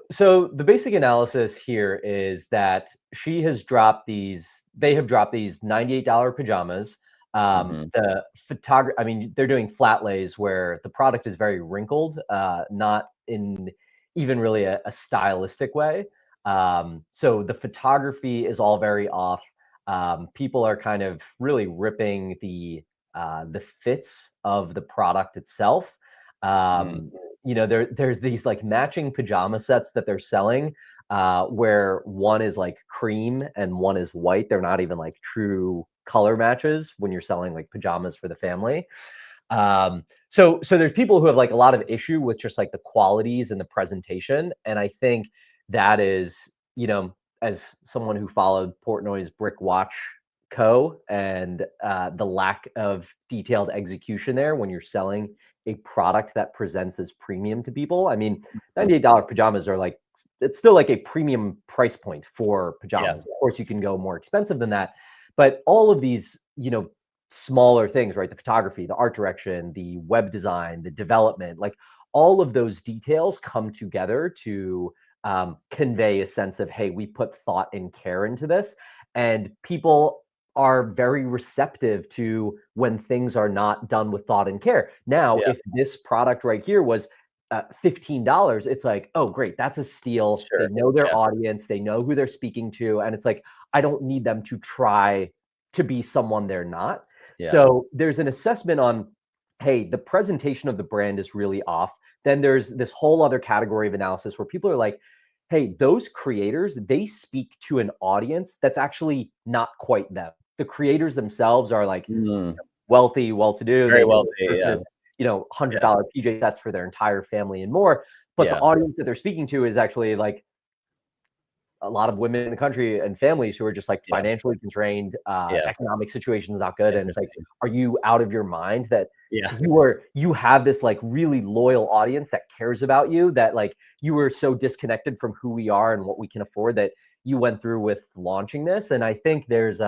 S3: the basic analysis here is that they have dropped these $98 pajamas. The photography, I mean, they're doing flat lays where the product is very wrinkled, not in even really a stylistic way. So the photography is all very off. People are kind of really ripping the fits of the product itself. There's these like matching pajama sets that they're selling where one is like cream and one is white. They're not even like true color matches when you're selling like pajamas for the family. So there's people who have like a lot of issue with just like the qualities and the presentation. And I think that is, as someone who followed Portnoy's Brick Watch Co. and the lack of detailed execution there when you're selling a product that presents as premium to people. I mean, $98 pajamas are like, it's still like a premium price point for pajamas. Of course, you can go more expensive than that, but all of these, smaller things, right? The photography, the art direction, the web design, the development, like all of those details come together to convey a sense of, hey, we put thought and care into this. And people are very receptive to when things are not done with thought and care. Now, if this product right here was $15, it's like, oh, great, that's a steal.
S1: Sure.
S3: They know their audience, they know who they're speaking to, and it's like, I don't need them to try to be someone they're not. So there's an assessment on, hey, the presentation of the brand is really off. Then there's this whole other category of analysis where people are like, hey, those creators, they speak to an audience that's actually not quite them. The creators themselves are like wealthy, well-to-do,
S1: very wealthy,
S3: $100 PJ sets for their entire family and more. But the audience that they're speaking to is actually like a lot of women in the country and families who are just like financially constrained, economic situation's not good. And it's like, are you out of your mind that you have this like really loyal audience that cares about you, that like you were so disconnected from who we are and what we can afford that you went through with launching this? And I think there's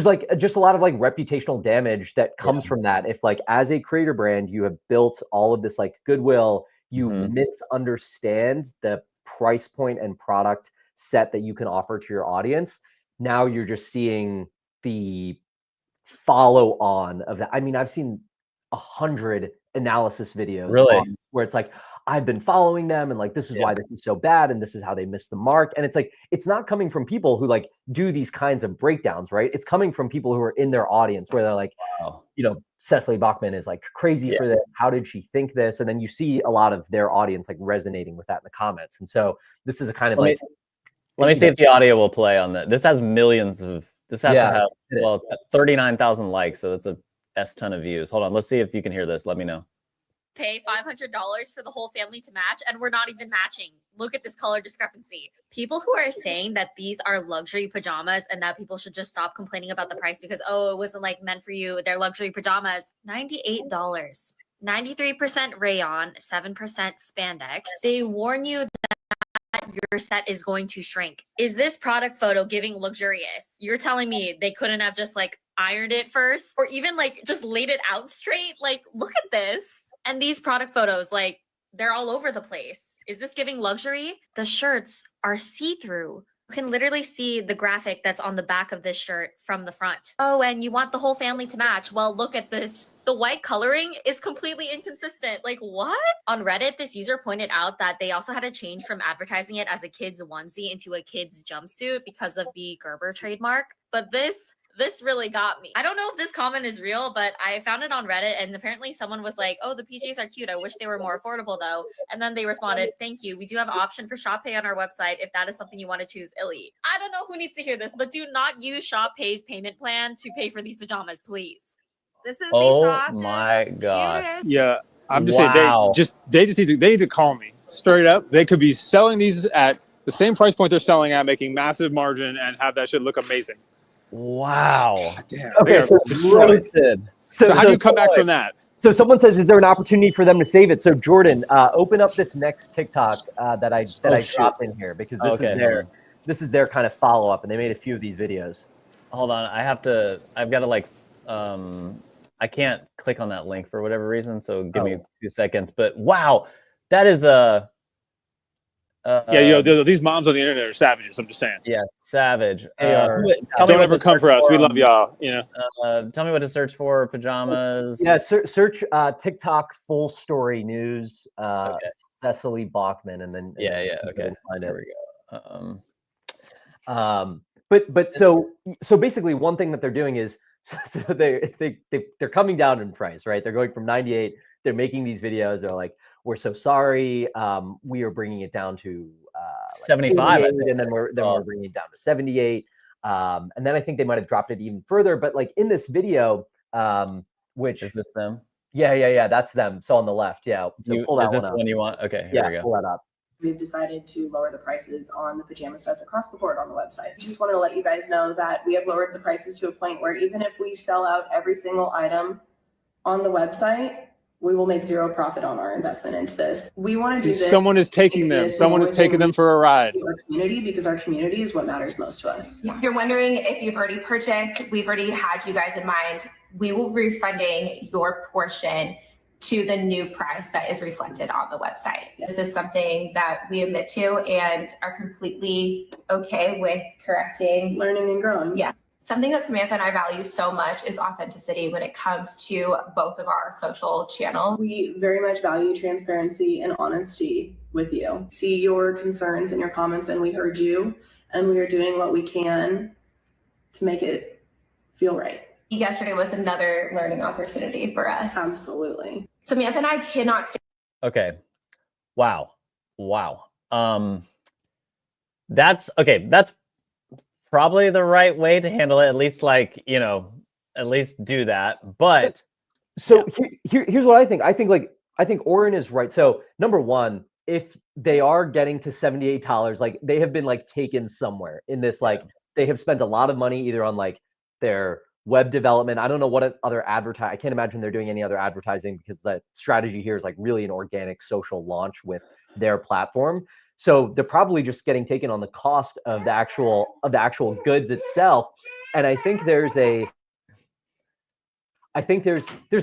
S3: like just a lot of like reputational damage that comes from that. If like as a creator brand, you have built all of this like goodwill, you misunderstand the price point and product set that you can offer to your audience. Now you're just seeing the follow on of that. I mean, I've seen 100 analysis videos where it's like, I've been following them and like, this is why this is so bad. And this is how they missed the mark. And it's like, it's not coming from people who like do these kinds of breakdowns, right? It's coming from people who are in their audience where they're like, Cecily Bachman is like crazy for this. How did she think this? And then you see a lot of their audience like resonating with that in the comments. And so this is a kind of
S1: let me see if the audio will play on that. This has millions of, this has to have, it's got 39,000 likes. So it's a S ton of views. Hold on. Let's see if you can hear this. Let me know.
S4: pay $500 for the whole family to match, and we're not even matching. Look at this color discrepancy. People who are saying that these are luxury pajamas and that people should just stop complaining about the price because, oh, it wasn't like meant for you. They're luxury pajamas. $98. 93% rayon, 7% spandex. They warn you that your set is going to shrink. Is this product photo giving luxurious? You're telling me they couldn't have just like ironed it first or even like just laid it out straight? Like, look at this. And these product photos, like, they're all over the place. Is this giving luxury? The shirts are see-through. You can literally see the graphic that's on the back of this shirt from the front. Oh, and you want the whole family to match. Well, look at this. The white coloring is completely inconsistent. Like, what? On Reddit, this user pointed out that they also had to change from advertising it as a kid's onesie into a kid's jumpsuit because of the Gerber trademark. But this really got me. I don't know if this comment is real, but I found it on Reddit and apparently someone was like, oh, the PJs are cute. I wish they were more affordable though. And then they responded, thank you. We do have an option for Shop Pay on our website if that is something you want to choose, Illy. I don't know who needs to hear this, but do not use Shop Pay's payment plan to pay for these pajamas, please.
S5: This is
S1: Oh
S5: the softest,
S1: my God.
S5: cutest.
S2: Yeah, I'm just
S1: Wow.
S2: saying they just need to call me straight up. They could be selling these at the same price point they're selling at, making massive margin, and have that shit look amazing.
S1: Wow.
S2: God damn.
S3: Okay,
S2: They are
S3: so
S2: destroyed.
S3: roasted.
S2: So how do you come back from that?
S3: So someone says, is there an opportunity for them to save it? So Jordan, open up this next TikTok that I
S1: shoot.
S3: dropped in here because this is their kind of follow up, and they made a few of these videos.
S1: Hold on. I've got to like, I can't click on that link for whatever reason. So give me 2 seconds. But wow, that is
S2: these moms on the internet are savages. I'm just saying.
S1: yeah, savage.
S3: They are-
S1: tell me
S2: Don't
S1: what
S2: ever
S1: to
S2: come
S1: search
S2: for us. We love
S1: on-
S2: y'all. You know.
S1: Tell me what to search for. Pajamas.
S3: Yeah, search TikTok full story news, Cecily Bachman, and then
S1: Yeah.
S3: you
S1: Okay.
S3: can find
S1: There
S3: it.
S1: we go.
S3: But so basically one thing that they're doing is so they're coming down in price, right? They're going from 98. They're making these videos. They're like, we're so sorry. We are bringing it down to
S1: 75, I
S3: 88,
S1: think.
S3: and then we're bringing it down to 78. And then I think they might have dropped it even further. But like in this video, which
S1: Is this them?
S3: yeah, that's them. So on the left, yeah. So pull that
S1: is this
S3: one
S1: the
S3: up.
S1: one you want? Okay, here
S3: Yeah,
S1: we go.
S3: pull that up.
S6: We've decided to lower the prices on the pajama sets across the board on the website. Just want to let you guys know that we have lowered the prices to a point where even if we sell out every single item on the website, we will make zero profit on our investment into this. We want to do this.
S2: Someone is taking them. Someone is taking them for a ride.
S6: Our community, because our community is what matters most to us.
S7: If you're wondering if you've already purchased, we've already had you guys in mind. We will be refunding your portion to the new price that is reflected on the website. This is something that we admit to and are completely okay with correcting.
S6: Learning and growing.
S7: Yeah. Something that Samantha and I value so much is authenticity when it comes to both of our social channels.
S6: We very much value transparency and honesty with you. See your concerns and your comments, and we heard you, and we are doing what we can to make it feel right.
S7: Yesterday was another learning opportunity for us.
S6: Absolutely.
S7: Samantha and I cannot stay.
S1: Okay. Wow. That's okay. That's probably the right way to handle it. At least at least do that. But
S3: So here's what I think. I think Oren is right. So number one, if they are getting to $78, like they have been like taken somewhere in this, like they have spent a lot of money either on like their web development. I don't know what other I can't imagine they're doing any other advertising because the strategy here is like really an organic social launch with their platform. So they're probably just getting taken on the cost of the actual goods itself. And I think there's a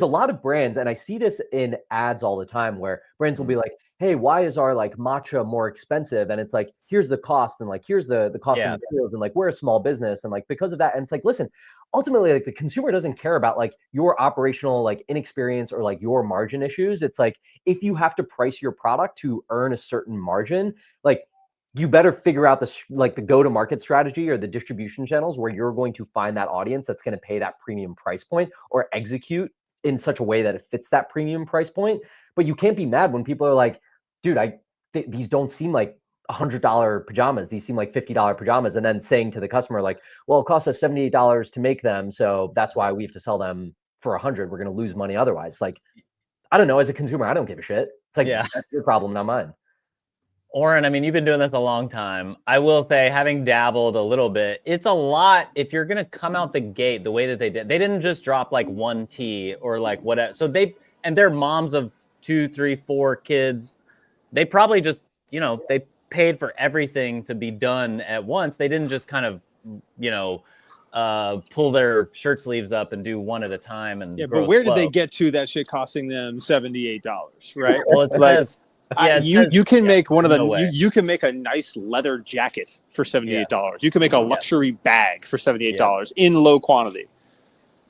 S3: lot of brands, and I see this in ads all the time where brands will be like, hey, why is our like matcha more expensive? And it's like, here's the cost, and like, here's the cost of materials, and like, we're a small business. And like, because of that, and it's like, listen, ultimately, like the consumer doesn't care about like your operational like inexperience or like your margin issues. It's like, if you have to price your product to earn a certain margin, like you better figure out the go-to-market strategy or the distribution channels where you're going to find that audience that's going to pay that premium price point or execute in such a way that it fits that premium price point. But you can't be mad when people are like, dude, these don't seem like $100 pajamas. These seem like $50 pajamas. And then saying to the customer, like, well, it costs us $78 to make them. So that's why we have to sell them for $100. We're going to lose money otherwise. Like, I don't know. As a consumer, I don't give a shit. It's like,
S1: Yeah.
S3: that's your problem, not mine.
S1: Oren, I mean, you've been doing this a long time. I will say, having dabbled a little bit, it's a lot if you're going to come out the gate the way that they did. They didn't just drop like one tea or like whatever. So they're moms of 2, 3, 4 kids. They probably just, they paid for everything to be done at once. They didn't just kind of, pull their shirt sleeves up and do one at a time. And
S2: Yeah, but where did they get to that shit costing them $78, right?
S1: Well, it's
S2: Like,
S1: because
S2: you can make one of the
S1: no way.
S2: you can make a nice leather jacket for $78. You can make a luxury bag for $78 in low quantity.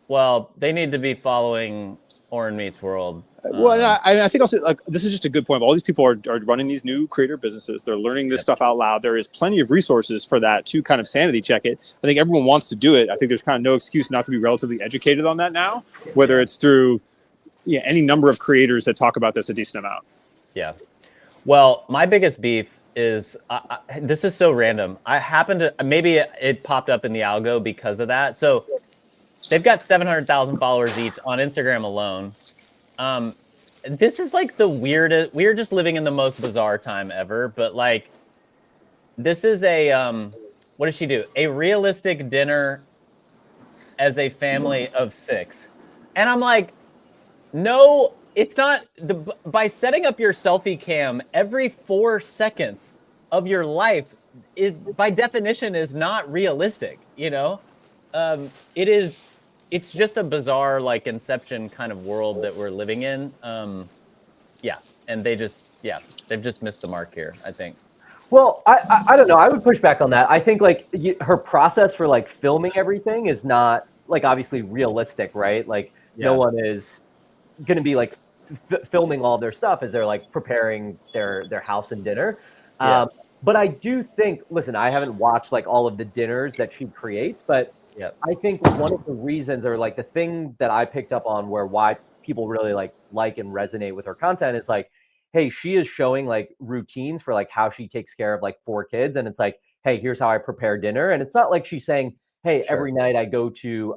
S1: Well, they need to be following Oren Meets World.
S2: Well, I think also like this is just a good point. All these people are running these new creator businesses. They're learning this stuff out loud. There is plenty of resources for that to kind of sanity check it. I think everyone wants to do it. I think there's kind of no excuse not to be relatively educated on that now, whether it's through any number of creators that talk about this a decent amount.
S1: Yeah. Well, my biggest beef is this is so random. I happen to maybe it popped up in the algo because of that. So they've got 700,000 followers each on Instagram alone. This is like the weirdest. We are just living in the most bizarre time ever. But like, this is a what does she do? A realistic dinner as a family of 6, and I'm like, no. It's not by setting up your selfie cam every 4 seconds of your life, by definition is not realistic. It's just a bizarre like Inception kind of world that we're living in. And they've just missed the mark here, I think.
S3: Well, I don't know. I would push back on that. I think like her process for like filming everything is not like obviously realistic, right? Like no one is going to be like filming all their stuff as they're like preparing their house and dinner. But I do think, listen, I haven't watched like all of the dinners that she creates, but I think one of the reasons or like the thing that I picked up on why people really like and resonate with her content is like, hey, she is showing like routines for like how she takes care of like 4 kids. And it's like, hey, here's how I prepare dinner. And it's not like she's saying, hey, every night I go to,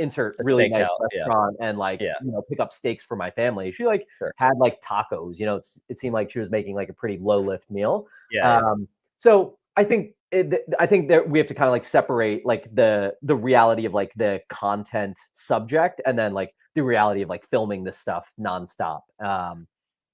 S3: insert really nice restaurant and like pick up steaks for my family. She like had like tacos. It seemed like she was making like a pretty low lift meal. So I think that we have to kind of like separate like the reality of like the content subject and then like the reality of like filming this stuff nonstop.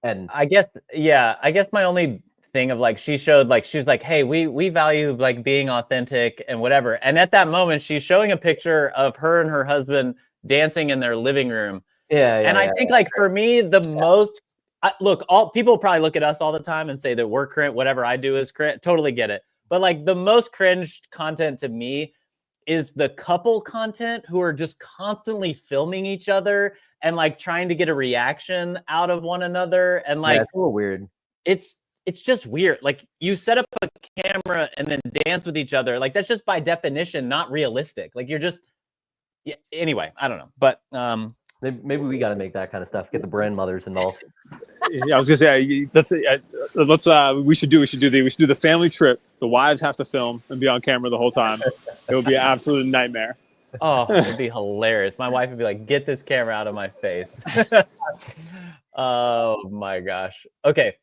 S3: And
S1: I guess my only thing of like she showed like she was like, hey, we value like being authentic and whatever, and at that moment she's showing a picture of her and her husband dancing in their living room. I think like for me the most look, all people probably look at us all the time and say that we're cringe, whatever I do is cringe, totally get it, but like the most cringe content to me is the couple content who are just constantly filming each other and like trying to get a reaction out of one another, and like
S3: it's a little weird.
S1: It's just weird. Like you set up a camera and then dance with each other. Like that's just by definition not realistic. Like you're just anyway, I don't know. But
S3: maybe we got to make that kind of stuff. Get the brand mothers involved.
S2: I was gonna say we should do the family trip. The wives have to film and be on camera the whole time. It would be an absolute nightmare.
S1: Oh, it'd be hilarious. My wife would be like, "Get this camera out of my face." Oh my gosh. Okay.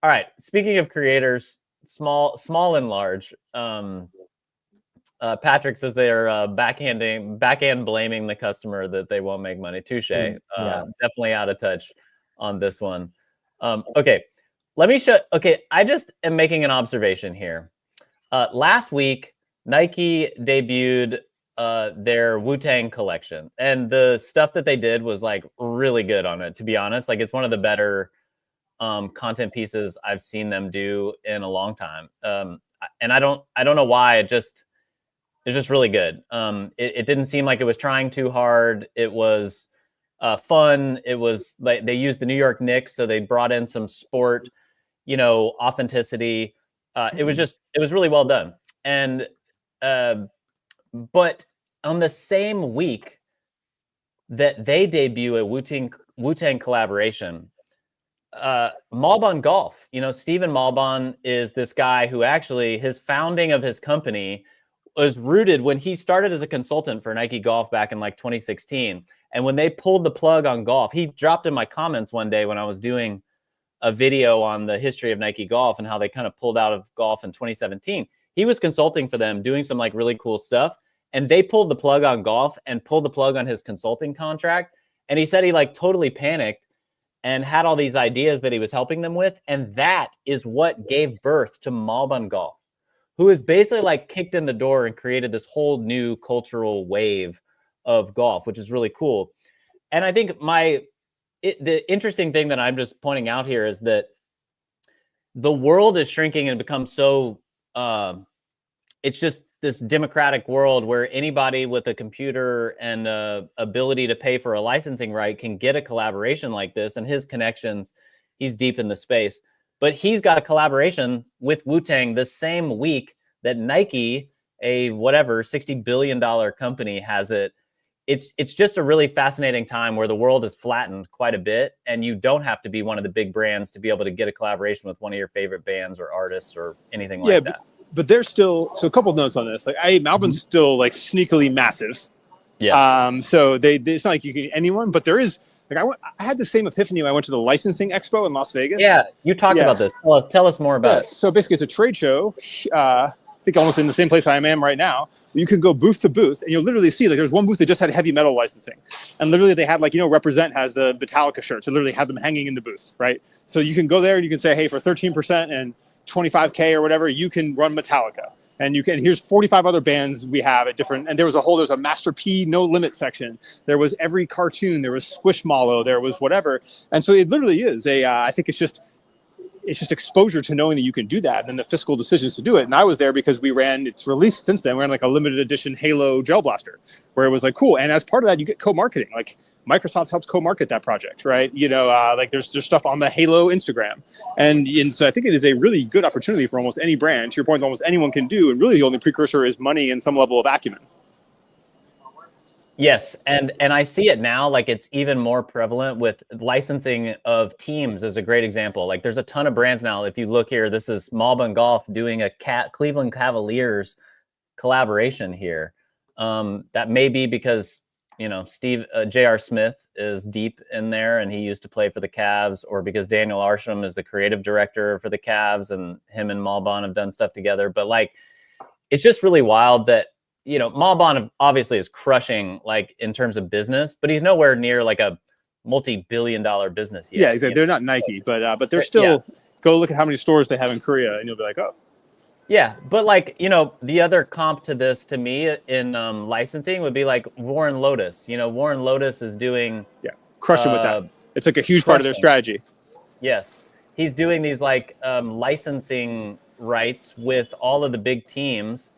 S1: All right. Speaking of creators, small and large. Patrick says they are backhand blaming the customer that they won't make money. Touche. Definitely out of touch on this one. Okay. Let me show. Okay. I just am making an observation here. Last week, Nike debuted their Wu-Tang collection, and the stuff that they did was like really good on it, to be honest. Like it's one of the better content pieces I've seen them do in a long time. And I don't know why. It's just really good. It didn't seem like it was trying too hard. It was fun. It was like they used the New York Knicks, so they brought in some sport, authenticity. It was really well done. And but on the same week that they debut a Wu-Tang collaboration, Malbon Golf, Stephen Malbon is this guy who actually his founding of his company was rooted when he started as a consultant for Nike Golf back in like 2016. And when they pulled the plug on golf, he dropped in my comments one day when I was doing a video on the history of Nike Golf and how they kind of pulled out of golf in 2017. He was consulting for them, doing some like really cool stuff. And they pulled the plug on golf and pulled the plug on his consulting contract. And he said he like totally panicked and had all these ideas that he was helping them with. And that is what gave birth to Malbon Golf, who is basically like kicked in the door and created this whole new cultural wave of golf, which is really cool. And I think the interesting thing that I'm just pointing out here is that the world is shrinking and become so, it's just this democratic world where anybody with a computer and ability to pay for a licensing right can get a collaboration like this. And his connections, he's deep in the space. But he's got a collaboration with Wu-Tang the same week that Nike, a whatever $60 billion company, has it. It's just a really fascinating time where the world is flattened quite a bit, and you don't have to be one of the big brands to be able to get a collaboration with one of your favorite bands or artists or anything like that.
S2: But they're still, so a couple of notes on this. Like Malbon's still like sneakily massive.
S1: Yeah.
S2: So it's not like you can anyone, but there is. Like I had the same epiphany when I went to the licensing expo in Las Vegas.
S1: Yeah, you talked about this. Tell us more about it.
S2: So basically, it's a trade show. I think almost in the same place I am right now. You can go booth to booth, and you'll literally see like there's one booth that just had heavy metal licensing, and literally they had like Represent has the Metallica shirts. So literally had them hanging in the booth, right? So you can go there and you can say, hey, for 13% and $25K or whatever, you can run Metallica. And you can, here's 45 other bands we have at different, and there's a Master P No Limit section. There was every cartoon, there was Squishmallow, there was whatever. And so it literally is I think it's just exposure to knowing that you can do that and the fiscal decisions to do it. And I was there because it's released since then. We're in like a limited edition Halo Gel Blaster where it was like, cool. And as part of that, you get co-marketing. Like Microsoft helps co-market that project, right? Like there's stuff on the Halo Instagram. And so I think it is a really good opportunity for almost any brand, to your point, that almost anyone can do. And really the only precursor is money and some level of acumen.
S1: Yes, and I see it now, like it's even more prevalent with licensing of teams is a great example. Like there's a ton of brands now. If you look here, this is Malbon Golf doing a Cleveland Cavaliers collaboration here. That may be because, J.R. Smith is deep in there and he used to play for the Cavs, or because Daniel Arsham is the creative director for the Cavs and him and Malbon have done stuff together. But like, it's just really wild that, Malbon obviously is crushing like in terms of business, but he's nowhere near like a multi-billion-dollar business yet.
S2: Yeah, exactly. They're not Nike, but they're still. Go look at how many stores they have in Korea, and you'll be like, oh.
S1: Yeah, but like the other comp to this to me in licensing would be like Warren Lotus. Warren Lotus is doing
S2: crushing with that. It's like a huge part of their strategy.
S1: Yes, he's doing these like licensing rights with all of the big teams,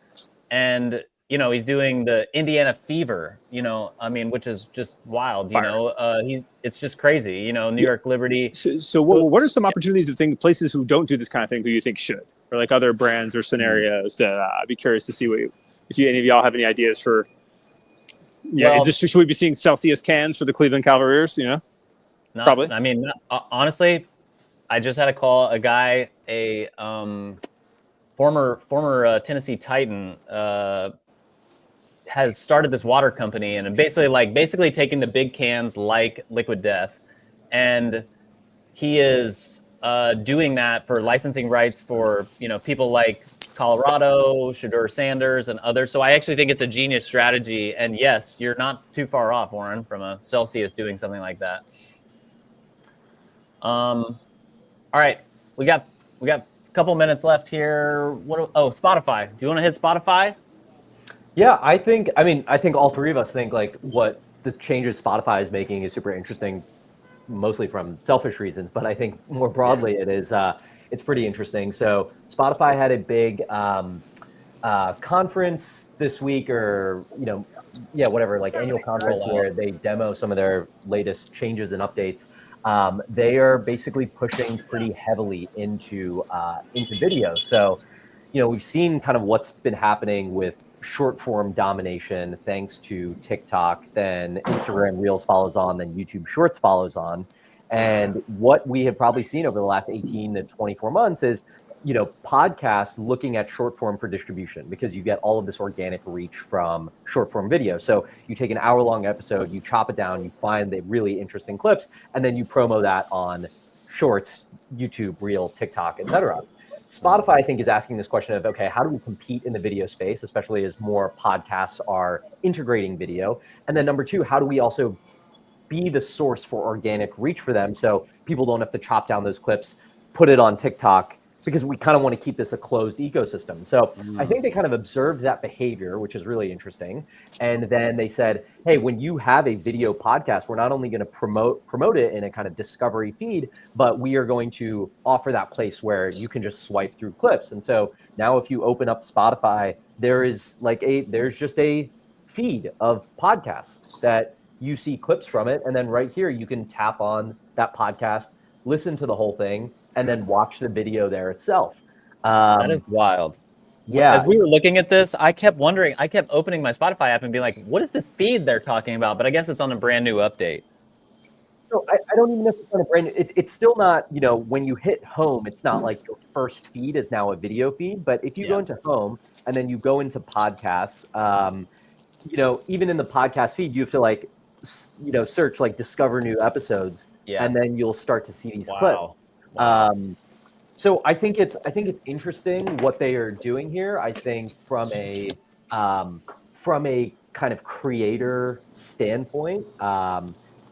S1: and he's doing the Indiana Fever, which is just wild, it's just crazy, New York Liberty.
S2: So what are some opportunities of places who don't do this kind of thing who you think should, or like other brands or scenarios that I'd be curious to see if any of y'all have any ideas for, should we be seeing Celsius cans for the Cleveland Cavaliers, Probably.
S1: I mean, honestly, I just had to call a guy, a former Tennessee Titan, has started this water company and basically taking the big cans like Liquid Death, and he is doing that for licensing rights for people like Colorado, Shedeur Sanders, and others. So I actually think it's a genius strategy. And yes, you're not too far off, Warren, from a Celsius doing something like that. All right, we got a couple minutes left here. Spotify. Do you want to hit Spotify?
S3: Yeah, I think all three of us think like what the changes Spotify is making is super interesting, mostly from selfish reasons, but I think more broadly it's pretty interesting. So Spotify had a big conference this week, or annual conference where they demo some of their latest changes and updates. They are basically pushing pretty heavily into video. So, we've seen kind of what's been happening with short form domination thanks to TikTok, then Instagram Reels follows on, then YouTube Shorts follows on. And what we have probably seen over the last 18 to 24 months is podcasts looking at short form for distribution, because you get all of this organic reach from short form video. So you take an hour-long episode, you chop it down, you find the really interesting clips, and then you promo that on Shorts, YouTube, Reel, TikTok, etc. Spotify, I think, is asking this question of, okay, how do we compete in the video space, especially as more podcasts are integrating video? And then number two, how do we also be the source for organic reach for them, so people don't have to chop down those clips, put it on TikTok, because we kind of want to keep this a closed ecosystem. So I think they kind of observed that behavior, which is really interesting. And then they said, hey, when you have a video podcast, we're not only going to promote it in a kind of discovery feed, but we are going to offer that place where you can just swipe through clips. And so now if you open up Spotify, there's just a feed of podcasts that you see clips from it. And then right here, you can tap on that podcast, listen to the whole thing, and then watch the video there itself.
S1: That is wild.
S3: Yeah.
S1: As we were looking at this, I kept wondering, I kept opening my Spotify app and being like, what is this feed they're talking about? But I guess it's on a brand new update.
S3: No, I don't even know if it's on a brand new, it's still not, when you hit home, it's not like your first feed is now a video feed. But if you go into home and then you go into podcasts, even in the podcast feed, you have to search discover new episodes, and then you'll start to see these clips.
S1: Wow.
S3: So I think it's interesting what they are doing here. I think from a kind of creator standpoint,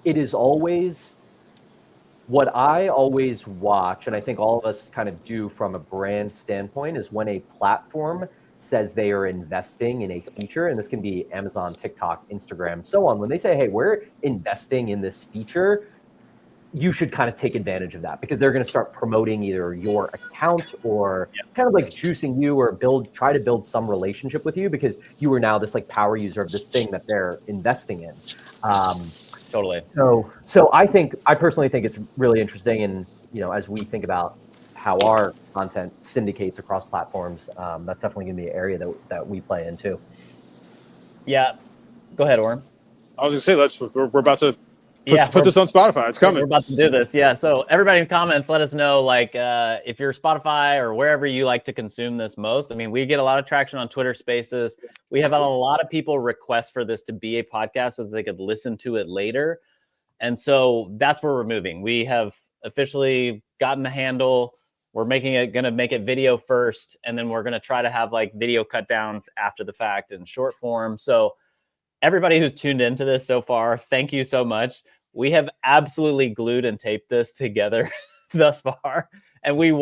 S3: it is always what I always watch, and I think all of us kind of do from a brand standpoint, is when a platform says they are investing in a feature, and this can be Amazon, TikTok, Instagram, so on. When they say, hey, we're investing in this feature, you should kind of take advantage of that, because they're going to start promoting either your account or kind of juicing you, or try to build some relationship with you, because you are now this power user of this thing that they're investing in.
S1: Totally.
S3: So I personally think it's really interesting. And, as we think about how our content syndicates across platforms, that's definitely going to be an area that we play in too.
S1: Yeah. Go ahead, Oren.
S2: I was going to say, we're about to put this on Spotify. It's coming.
S1: We're about to do this. Yeah. So everybody in the comments, let us know, if you're Spotify or wherever you like to consume this most. I mean, we get a lot of traction on Twitter Spaces. We have had a lot of people request for this to be a podcast so that they could listen to it later. And so that's where we're moving. We have officially gotten the handle. We're going to make it video first, and then we're going to try to have video cut downs after the fact in short form. So everybody who's tuned into this so far, thank you so much. We have absolutely glued and taped this together thus far. And we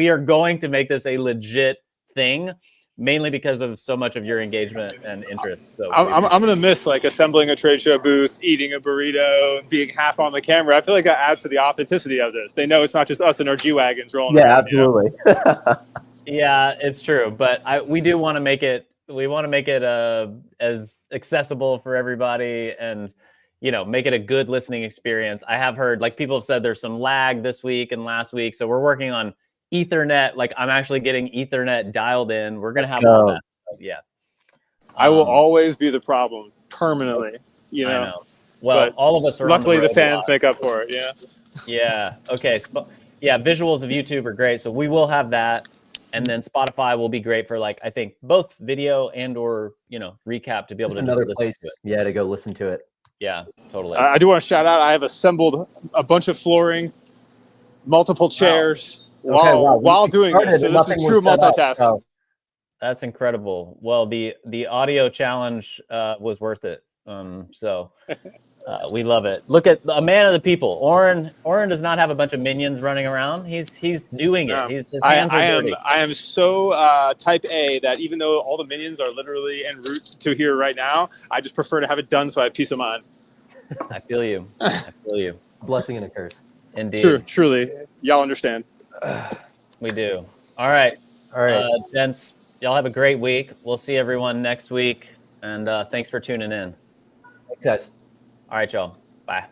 S1: are going to make this a legit thing, mainly because of so much of your engagement and interest. So
S2: I'm going to miss assembling a trade show booth, eating a burrito, being half on the camera. I feel like that adds to the authenticity of this. They know it's not just us and our G-Wagons rolling around.
S3: Absolutely.
S1: Yeah, it's true. But we do want to make it, as accessible for everybody, and make it a good listening experience. I have heard people have said there's some lag this week and last week, so we're working on Ethernet. I'm actually getting Ethernet dialed in. We're gonna have all that. Yeah.
S2: I will always be the problem permanently. I
S1: know. Well, all of us are.
S2: Luckily, the fans make up for it. Yeah.
S1: Yeah. Okay. Visuals of YouTube are great, so we will have that. And then Spotify will be great for I think both video and or recap to be able to
S3: another
S1: just
S3: place to go listen to it.
S1: Yeah, totally.
S2: I do want to shout out, I have assembled a bunch of flooring, multiple chairs while doing this. So this is true multitasking.
S1: That's incredible. Well, the audio challenge was worth it. We love it. Look at a man of the people. Oren does not have a bunch of minions running around. He's doing it. His hands are dirty.
S2: I am so type A that even though all the minions are literally en route to here right now, I just prefer to have it done so I have peace of mind.
S1: I feel you.
S3: Blessing and a curse.
S1: Indeed.
S2: Truly. Y'all understand.
S1: We do. All right. Gents, y'all have a great week. We'll see everyone next week. And thanks for tuning in.
S3: Thanks, guys.
S1: All right, y'all. Bye.